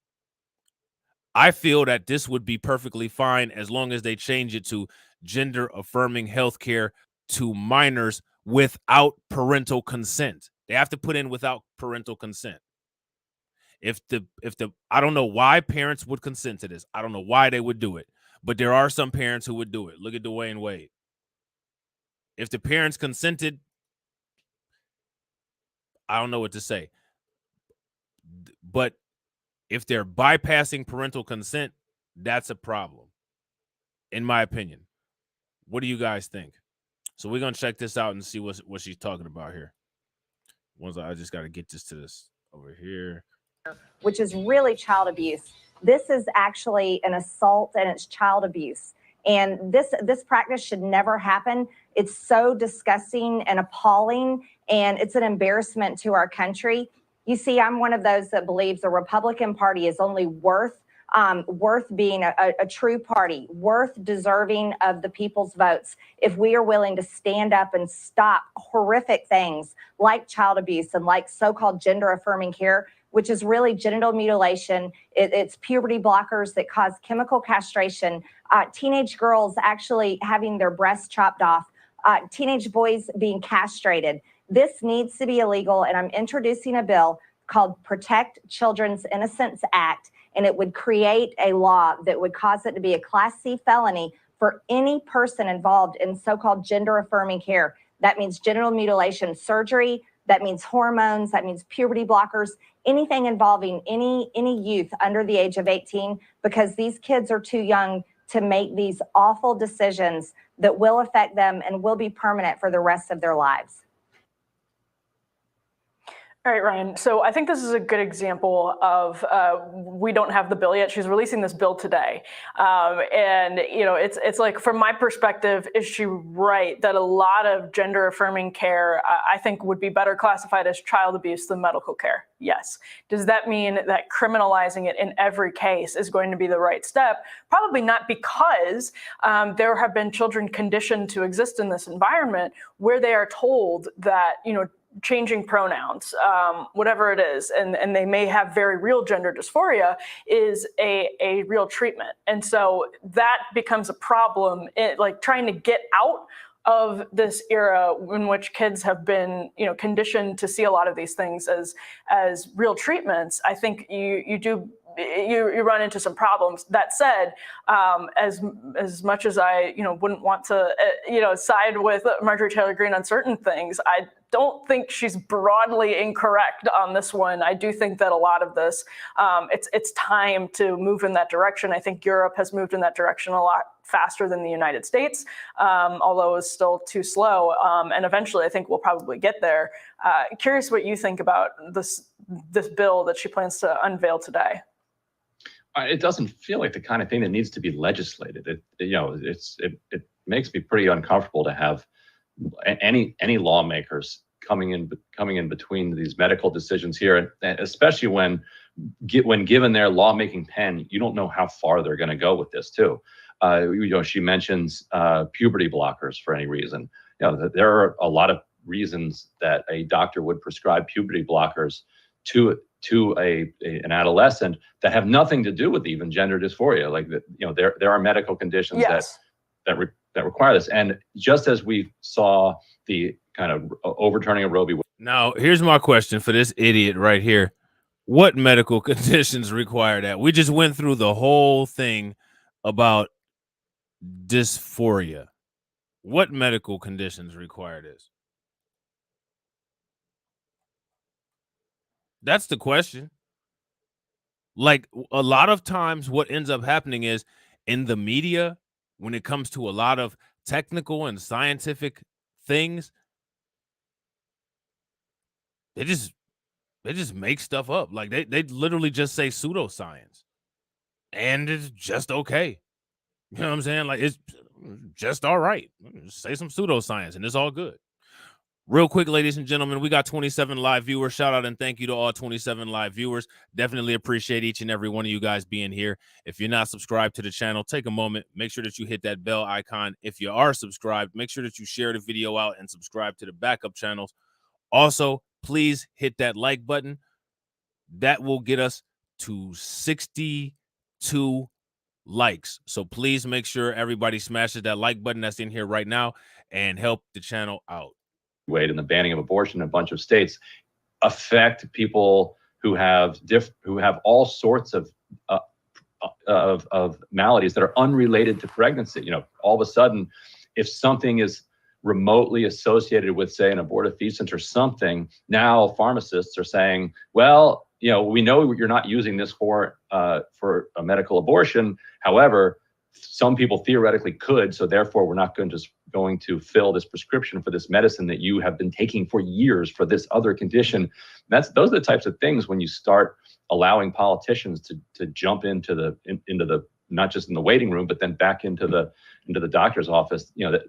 I feel that this would be perfectly fine as long as they change it to gender-affirming health care to minors without parental consent. They have to put in without parental consent. If the I don't know why parents would consent to this. I don't know why they would do it. But there are some parents who would do it. Look at Dwayne Wade. If the parents consented, I don't know what to say. But if they're bypassing parental consent, that's a problem, in my opinion. What do you guys think? So we're going to check this out and see what she's talking about here. I just got to get this to this over here. Which is really child abuse. This is actually an assault and it's child abuse. And this practice should never happen. It's so disgusting and appalling, and it's an embarrassment to our country. You see, I'm one of those that believes the Republican Party is only worth being a true party, worth deserving of the people's votes if we are willing to stand up and stop horrific things like child abuse and like so-called gender-affirming care, which is really genital mutilation. It's puberty blockers that cause chemical castration, teenage girls actually having their breasts chopped off, teenage boys being castrated. This needs to be illegal, and I'm introducing a bill called Protect Children's Innocence Act, and it would create a law that would cause it to be a Class C felony for any person involved in so-called gender-affirming care. That means genital mutilation surgery. That means hormones. That means puberty blockers. Anything involving any youth under the age of 18, because these kids are too young to make these awful decisions that will affect them and will be permanent for the rest of their lives. All right, Ryan. So I think this is a good example of we don't have the bill yet. She's releasing this bill today. And, you know, it's like, from my perspective, is she right that a lot of gender affirming care, I think, would be better classified as child abuse than medical care? Yes. Does that mean that criminalizing it in every case is going to be the right step? Probably not, because there have been children conditioned to exist in this environment where they are told that, you know, changing pronouns, whatever it is, and they may have very real gender dysphoria, is a real treatment. And so that becomes a problem, like trying to get out of this era in which kids have been, you know, conditioned to see a lot of these things as real treatments. I think you run into some problems. That said, as much as I, you know, wouldn't want to, you know, side with Marjorie Taylor Greene on certain things, I don't think she's broadly incorrect on this one. I do think that a lot of this, it's time to move in that direction. I think Europe has moved in that direction a lot faster than the United States, although it's still too slow. And eventually, I think we'll probably get there. Curious what you think about this bill that she plans to unveil today. It doesn't feel like the kind of thing that needs to be legislated. It makes me pretty uncomfortable to have any lawmakers coming in between these medical decisions here, and especially when given their lawmaking pen, you don't know how far they're going to go with this too. You know, she mentions puberty blockers for any reason. You know, there are a lot of reasons that a doctor would prescribe puberty blockers to an adolescent that have nothing to do with even gender dysphoria. Like, you know, there are medical conditions yes. that require this. And just as we saw the kind of overturning of Roe v. Wade. Now, here's my question for this idiot right here. What medical conditions require that? We just went through the whole thing about dysphoria. What medical conditions require this? That's the question. Like, a lot of times what ends up happening is, in the media, when it comes to a lot of technical and scientific things, they just make stuff up. Like, they literally just say pseudoscience, and it's just okay. You know what I'm saying? Like, it's just all right. Just say some pseudoscience and it's all good. Real quick, ladies and gentlemen, we got 27 live viewers. Shout out and thank you to all 27 live viewers. Definitely appreciate each and every one of you guys being here. If you're not subscribed to the channel, take a moment. Make sure that you hit that bell icon. If you are subscribed, make sure that you share the video out and subscribe to the backup channels. Also, please hit that like button. That will get us to 62 likes. So please make sure everybody smashes that like button that's in here right now and help the channel out. Wade and the banning of abortion in a bunch of states affect people who have all sorts of maladies that are unrelated to pregnancy. You know, all of a sudden, if something is remotely associated with, say, an abortifacient or something, now pharmacists are saying, well, you know, we know you're not using this for a medical abortion. However, some people theoretically could, so therefore we're not going to fill this prescription for this medicine that you have been taking for years for this other condition. Those are the types of things when you start allowing politicians to jump into the not just in the waiting room, but then back into the doctor's office. You know, that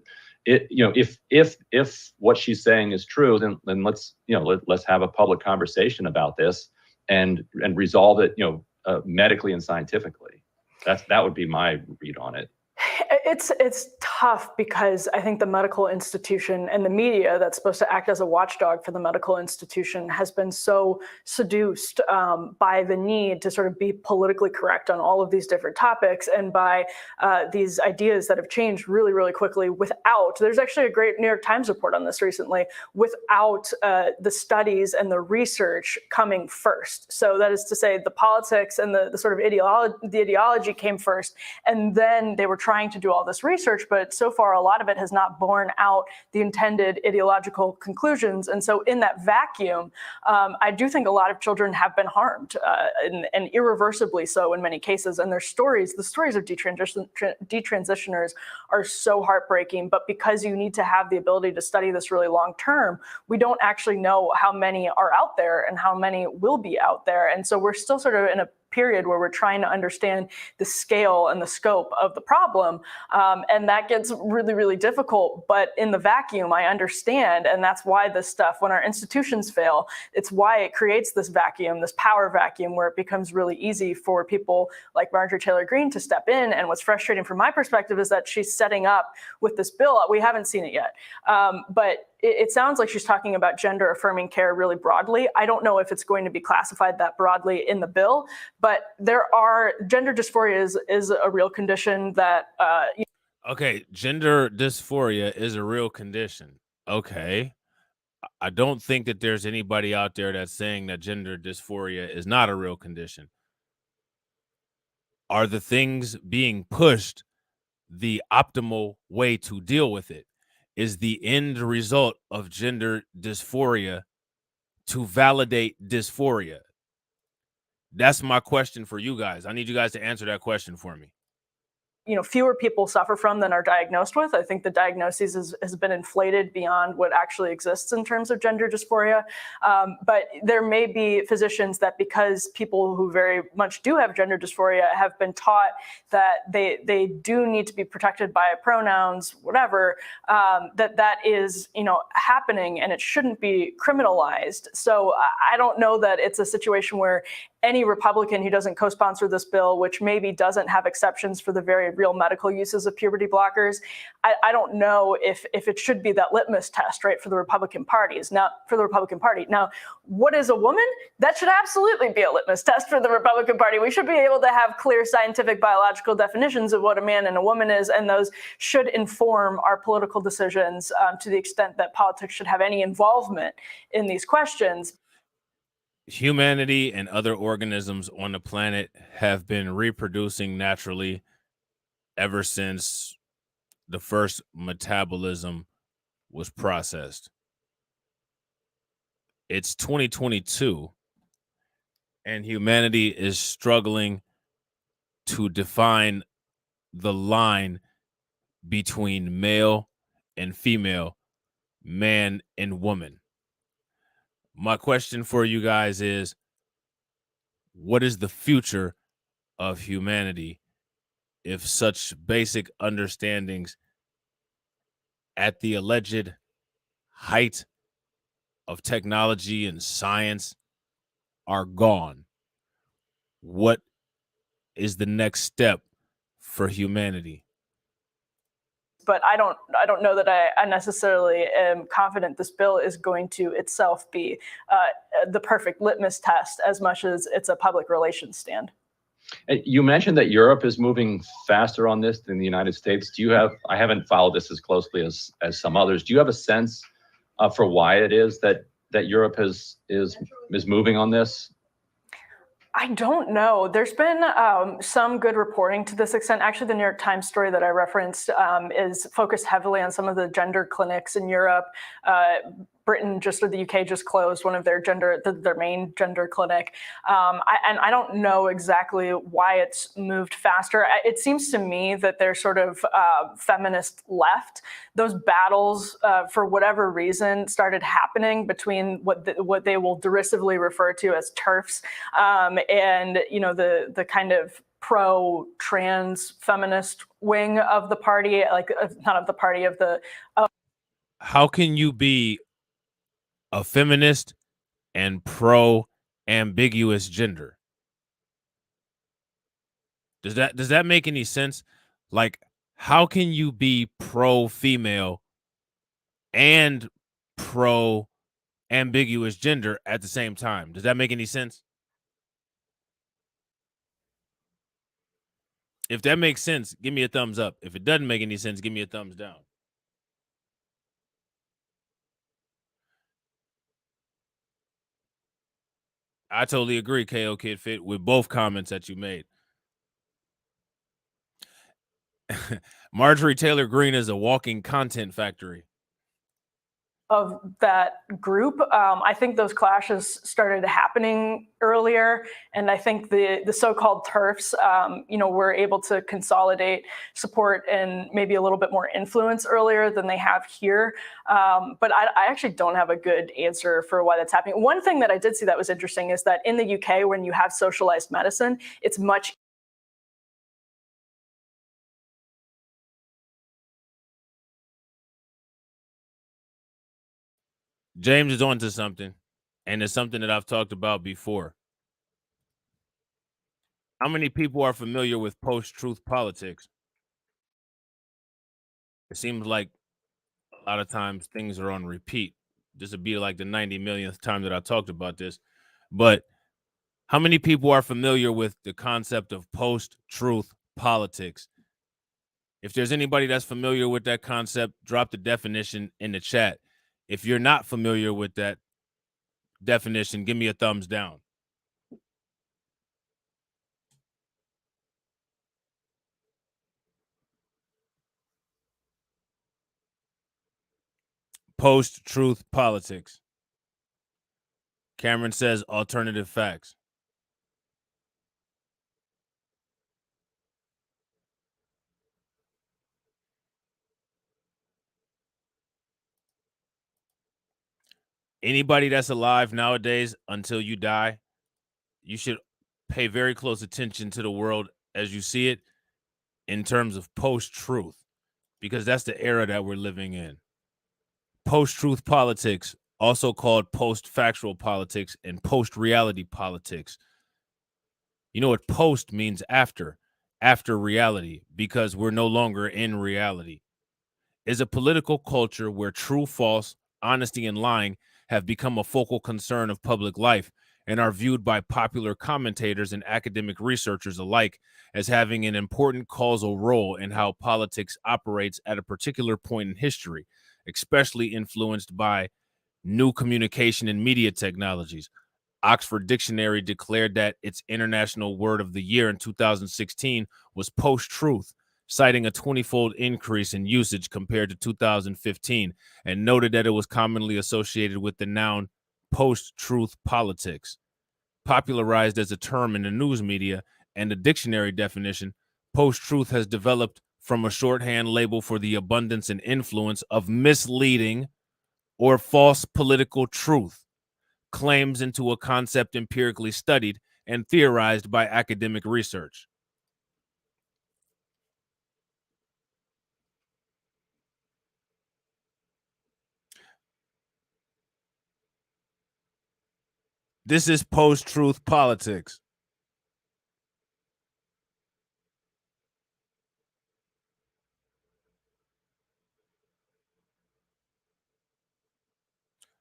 it, you know, if what she's saying is true, then let's have a public conversation about this and resolve it, you know, medically and scientifically. That would be my read on it. It's tough because I think the medical institution and the media that's supposed to act as a watchdog for the medical institution has been so seduced by the need to sort of be politically correct on all of these different topics, and by these ideas that have changed really, really quickly without, there's actually a great New York Times report on this recently, without the studies and the research coming first. So that is to say, the politics and the sort of ideology came first, and then they were trying to do do all this research, but so far a lot of it has not borne out the intended ideological conclusions. And so in that vacuum, I do think a lot of children have been harmed, and irreversibly so in many cases. And their stories, the stories of detransitioners are so heartbreaking, but because you need to have the ability to study this really long term, we don't actually know how many are out there and how many will be out there. And so we're still sort of in a period where we're trying to understand the scale and the scope of the problem. And that gets really, really difficult. But in the vacuum, I understand. And that's why this stuff, when our institutions fail, it's why it creates this vacuum, this power vacuum, where it becomes really easy for people like Marjorie Taylor Greene to step in. And what's frustrating from my perspective is that she's setting up with this bill. We haven't seen it yet. But it sounds like she's talking about gender affirming care really broadly. I don't know if it's going to be classified that broadly in the bill, but gender dysphoria is a real condition that. Okay, gender dysphoria is a real condition. Okay. I don't think that there's anybody out there that's saying that gender dysphoria is not a real condition. Are the things being pushed the optimal way to deal with it? Is the end result of gender dysphoria to validate dysphoria? That's my question for you guys. I need you guys to answer that question for me. Fewer people suffer from than are diagnosed with. I think the diagnosis has been inflated beyond what actually exists in terms of gender dysphoria. But there may be physicians that, because people who very much do have gender dysphoria have been taught that they do need to be protected by pronouns, whatever, that is, happening, and it shouldn't be criminalized. So I don't know that it's a situation where any Republican who doesn't co-sponsor this bill, which maybe doesn't have exceptions for the very real medical uses of puberty blockers, I don't know if it should be that litmus test, right, for the Republican parties. Now, for the Republican Party. Now, what is a woman? That should absolutely be a litmus test for the Republican Party. We should be able to have clear scientific biological definitions of what a man and a woman is, and those should inform our political decisions to the extent that politics should have any involvement in these questions. Humanity and other organisms on the planet have been reproducing naturally ever since the first metabolism was processed. It's 2022, and humanity is struggling to define the line between male and female, man and woman. My question for you guys is, what is the future of humanity if such basic understandings at the alleged height of technology and science are gone? What is the next step for humanity? But I don't know that I necessarily am confident this bill is going to itself be the perfect litmus test as much as it's a public relations stand. You mentioned that Europe is moving faster on this than the United States. I haven't followed this as closely as some others. Do you have a sense for why it is that Europe is moving on this? I don't know. There's been some good reporting to this extent. Actually, the New York Times story that I referenced is focused heavily on some of the gender clinics in Europe. Britain or the UK just closed one of their main gender clinic. And I don't know exactly why it's moved faster. It seems to me that they're sort of feminist left. Those battles, for whatever reason, started happening between what they will derisively refer to as TERFs and the kind of pro-trans feminist wing of the party, not of the party, of the. How can you be a feminist and pro-ambiguous gender? Does that make any sense? Like, how can you be pro-female and pro-ambiguous gender at the same time? Does that make any sense? If that makes sense, give me a thumbs up. If it doesn't make any sense, give me a thumbs down. I totally agree, KO Kid Fit, with both comments that you made. Marjorie Taylor Greene is a walking content factory. Of that group. I think those clashes started happening earlier, and I think the so-called TERFs, were able to consolidate support and maybe a little bit more influence earlier than they have here. But I actually don't have a good answer for why that's happening. One thing that I did see that was interesting is that in the UK, when you have socialized medicine, it's much James is onto something, and it's something that I've talked about before. How many people are familiar with post-truth politics? It seems like a lot of times things are on repeat. This would be like the 90 millionth time that I talked about this. But how many people are familiar with the concept of post-truth politics? If there's anybody that's familiar with that concept, drop the definition in the chat. If you're not familiar with that definition, give me a thumbs down. Post-truth politics. Cameron says alternative facts. Anybody that's alive nowadays until you die, you should pay very close attention to the world as you see it in terms of post-truth, because that's the era that we're living in. Post-truth politics, also called post-factual politics and post-reality politics. You know what post means? After reality, because we're no longer in reality. Is a political culture where true, false, honesty, and lying have become a focal concern of public life and are viewed by popular commentators and academic researchers alike as having an important causal role in how politics operates at a particular point in history, especially influenced by new communication and media technologies. Oxford Dictionary declared that its international word of the year in 2016 was post-truth, citing a 20-fold increase in usage compared to 2015, and noted that it was commonly associated with the noun post-truth politics. Popularized as a term in the news media and the dictionary definition, post-truth has developed from a shorthand label for the abundance and influence of misleading or false political truth, claims into a concept empirically studied and theorized by academic research. This is post-truth politics.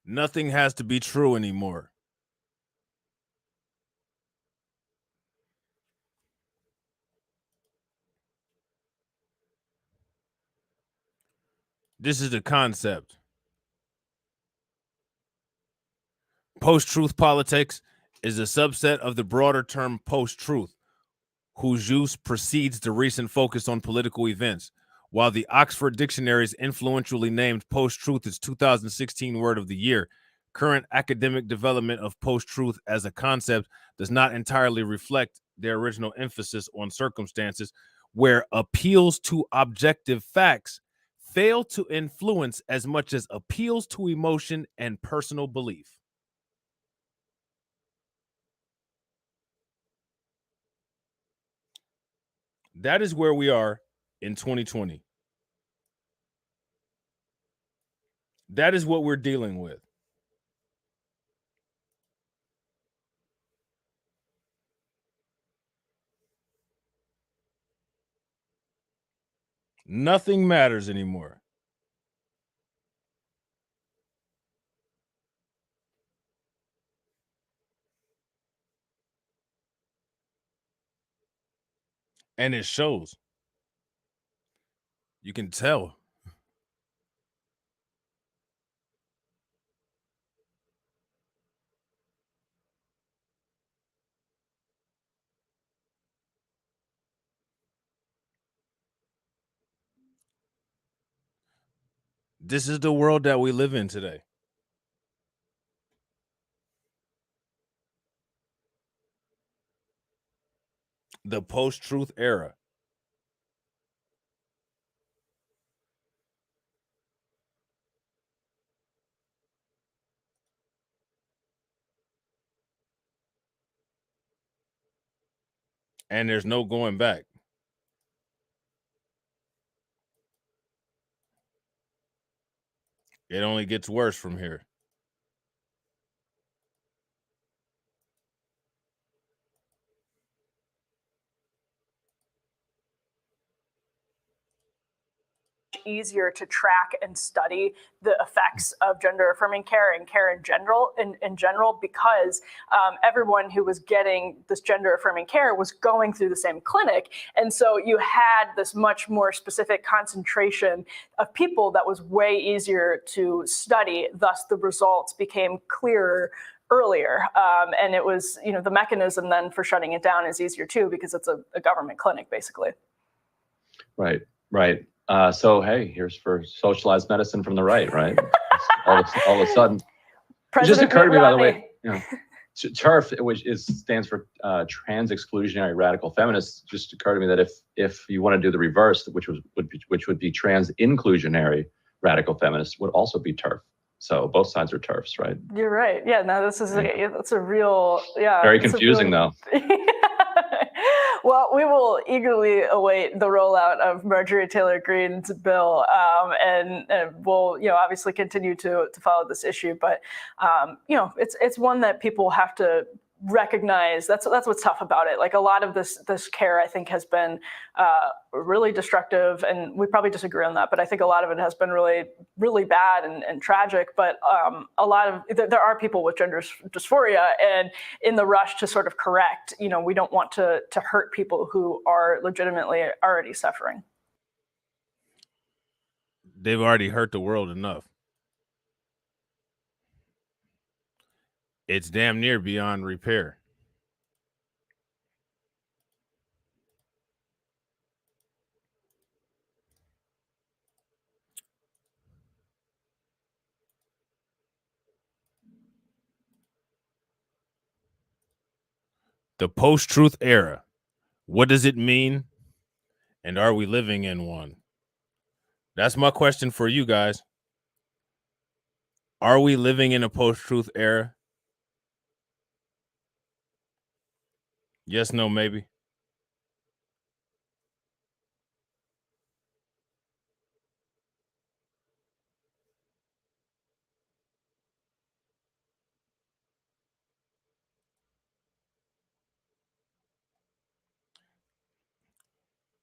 Nothing has to be true anymore. This is the concept. Post-truth politics is a subset of the broader term post-truth, whose use precedes the recent focus on political events. While the Oxford Dictionary's influentially named post-truth its 2016 word of the year, current academic development of post-truth as a concept does not entirely reflect their original emphasis on circumstances where appeals to objective facts fail to influence as much as appeals to emotion and personal belief. That is where we are in 2020. That is what we're dealing with. Nothing matters anymore. And it shows. You can tell. this is the world that we live in today. The post-truth era. And there's no going back. It only gets worse from here. Easier to track and study the effects of gender affirming care and care in general because everyone who was getting this gender affirming care was going through the same clinic, and so you had this much more specific concentration of people that was way easier to study. Thus, the results became clearer earlier, and it was, the mechanism then for shutting it down is easier too because it's a government clinic basically. Right. So, hey, here's for socialized medicine from the right? all of a sudden. It just occurred to me, by the way, TERF, which stands for Trans Exclusionary Radical Feminists, just occurred to me that if you want to do the reverse, which would be Trans Inclusionary Radical Feminists, would also be TERF. So both sides are TERFs, right? You're right. Yeah, no, that's a real, Very confusing though. Well, we will eagerly await the rollout of Marjorie Taylor Greene's bill, and we'll, obviously continue to follow this issue. But, it's one that people have to recognize. That's what's tough about it. Like a lot of this care, I think, has been really destructive, and we probably disagree on that. But I think a lot of it has been really, really bad and tragic. But a lot of there are people with gender dysphoria, and in the rush to sort of correct, we don't want to hurt people who are legitimately already suffering. They've already hurt the world enough. It's damn near beyond repair. The post-truth era. What does it mean? And are we living in one? That's my question for you guys. Are we living in a post-truth era? Yes, no, maybe.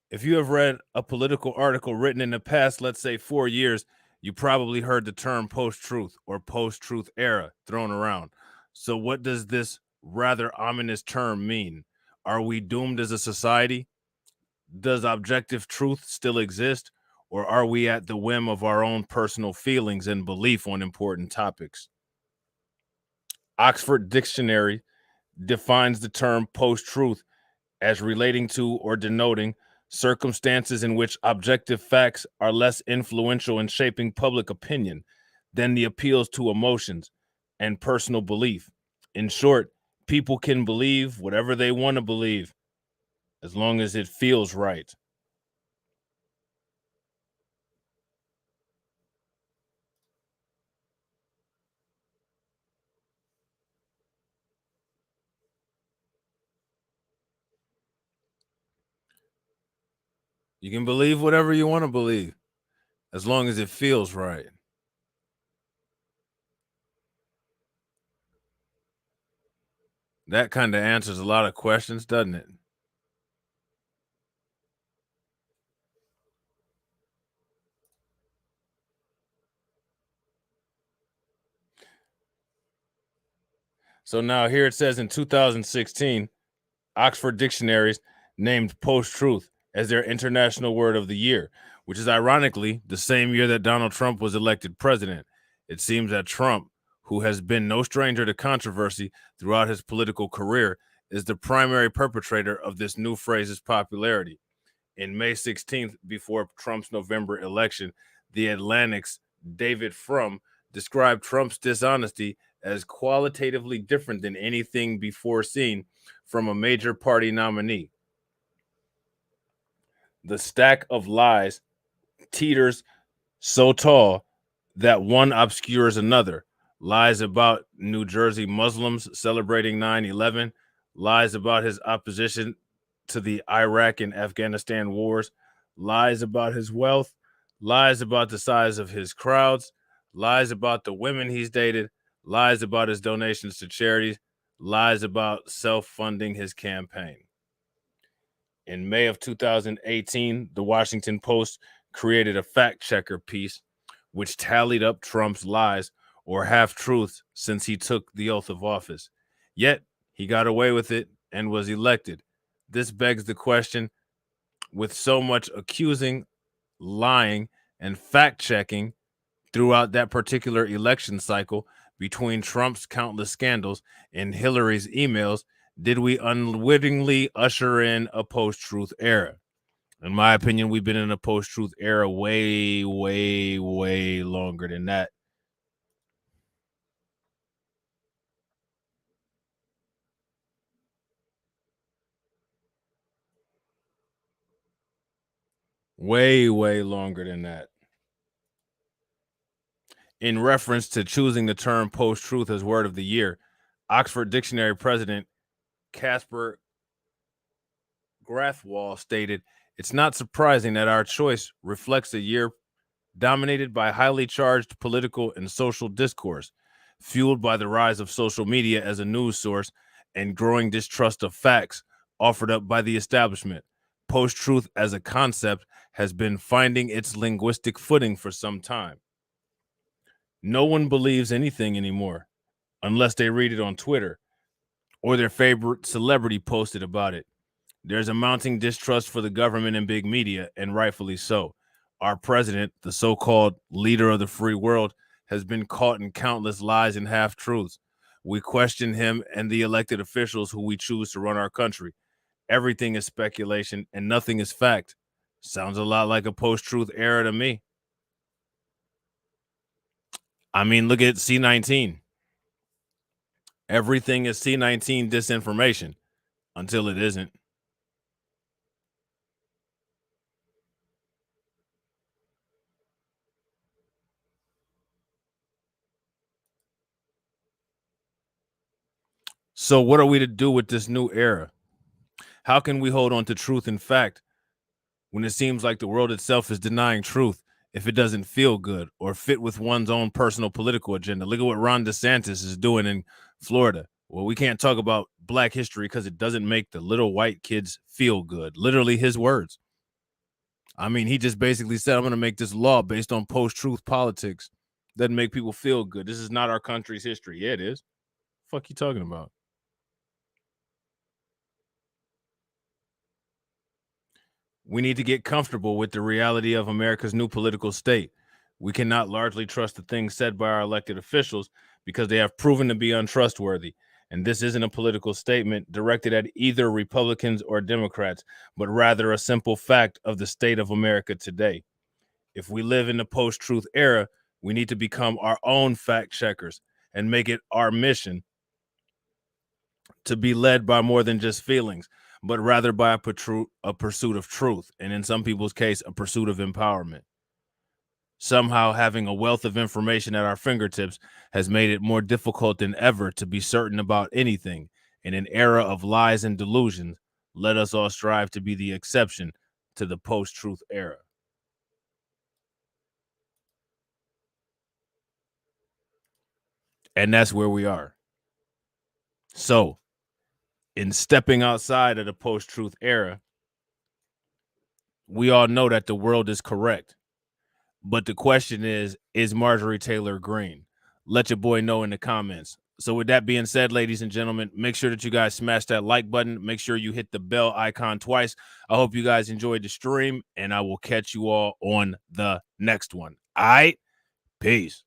If you have read a political article written in the past, let's say 4 years, you probably heard the term post-truth or post-truth era thrown around. So what does this rather ominous term mean? Are we doomed as a society? Does objective truth still exist? Or are we at the whim of our own personal feelings and belief on important topics? Oxford Dictionary defines the term post-truth as relating to or denoting circumstances in which objective facts are less influential in shaping public opinion than the appeals to emotions and personal belief. In short, people can believe whatever they want to believe as long as it feels right. You can believe whatever you want to believe as long as it feels right. That kind of answers a lot of questions, doesn't it? So now here it says in 2016, Oxford Dictionaries named post-truth as their international word of the year, which is ironically the same year that Donald Trump was elected president. It seems that Trump, who has been no stranger to controversy throughout his political career, is the primary perpetrator of this new phrase's popularity. In May 16th, before Trump's November election, The Atlantic's David Frum, described Trump's dishonesty as qualitatively different than anything before seen from a major party nominee. The stack of lies teeters so tall that one obscures another. Lies about New Jersey Muslims celebrating 9/11, lies about his opposition to the Iraq and Afghanistan wars, lies about his wealth, lies about the size of his crowds, lies about the women he's dated, lies about his donations to charities, lies about self-funding his campaign. In May of 2018, the Washington Post created a fact-checker piece which tallied up Trump's lies or half-truths since he took the oath of office. Yet, he got away with it and was elected. This begs the question, with so much accusing, lying, and fact-checking throughout that particular election cycle between Trump's countless scandals and Hillary's emails, did we unwittingly usher in a post-truth era? In my opinion, we've been in a post-truth era way, way, way longer than that. Way, way longer than that. In reference to choosing the term post-truth as word of the year, Oxford Dictionary president Casper Grathwohl stated, "It's not surprising that our choice reflects a year dominated by highly charged political and social discourse, fueled by the rise of social media as a news source and growing distrust of facts offered up by the establishment. Post-truth as a concept has been finding its linguistic footing for some time. No one believes anything anymore unless they read it on Twitter or their favorite celebrity posted about it. There's a mounting distrust for the government and big media, and rightfully so. Our president, the so-called leader of the free world, has been caught in countless lies and half-truths. We question him and the elected officials who we choose to run our country. Everything is speculation and nothing is fact. Sounds a lot like a post-truth era to me. I mean, look at C-19. Everything is C-19 disinformation until it isn't. So what are we to do with this new era? How can we hold on to truth and fact when it seems like the world itself is denying truth if it doesn't feel good or fit with one's own personal political agenda? Look at what Ron DeSantis is doing in Florida. Well, we can't talk about Black history because it doesn't make the little white kids feel good. Literally his words. I mean, he just basically said, I'm going to make this law based on post-truth politics. Doesn't make people feel good. This is not our country's history. Yeah, it is. Fuck you talking about? We need to get comfortable with the reality of America's new political state. We cannot largely trust the things said by our elected officials because they have proven to be untrustworthy. And this isn't a political statement directed at either Republicans or Democrats, but rather a simple fact of the state of America today. If we live in the post-truth era, we need to become our own fact checkers and make it our mission to be led by more than just feelings, but rather by a pursuit of truth, and in some people's case, a pursuit of empowerment. Somehow having a wealth of information at our fingertips has made it more difficult than ever to be certain about anything. In an era of lies and delusions, let us all strive to be the exception to the post-truth era. And that's where we are. So, in stepping outside of the post-truth era, we all know that the world is correct. But the question is Marjorie Taylor Greene? Let your boy know in the comments. So with that being said, ladies and gentlemen, make sure that you guys smash that like button. Make sure you hit the bell icon twice. I hope you guys enjoyed the stream, and I will catch you all on the next one. All right? Peace.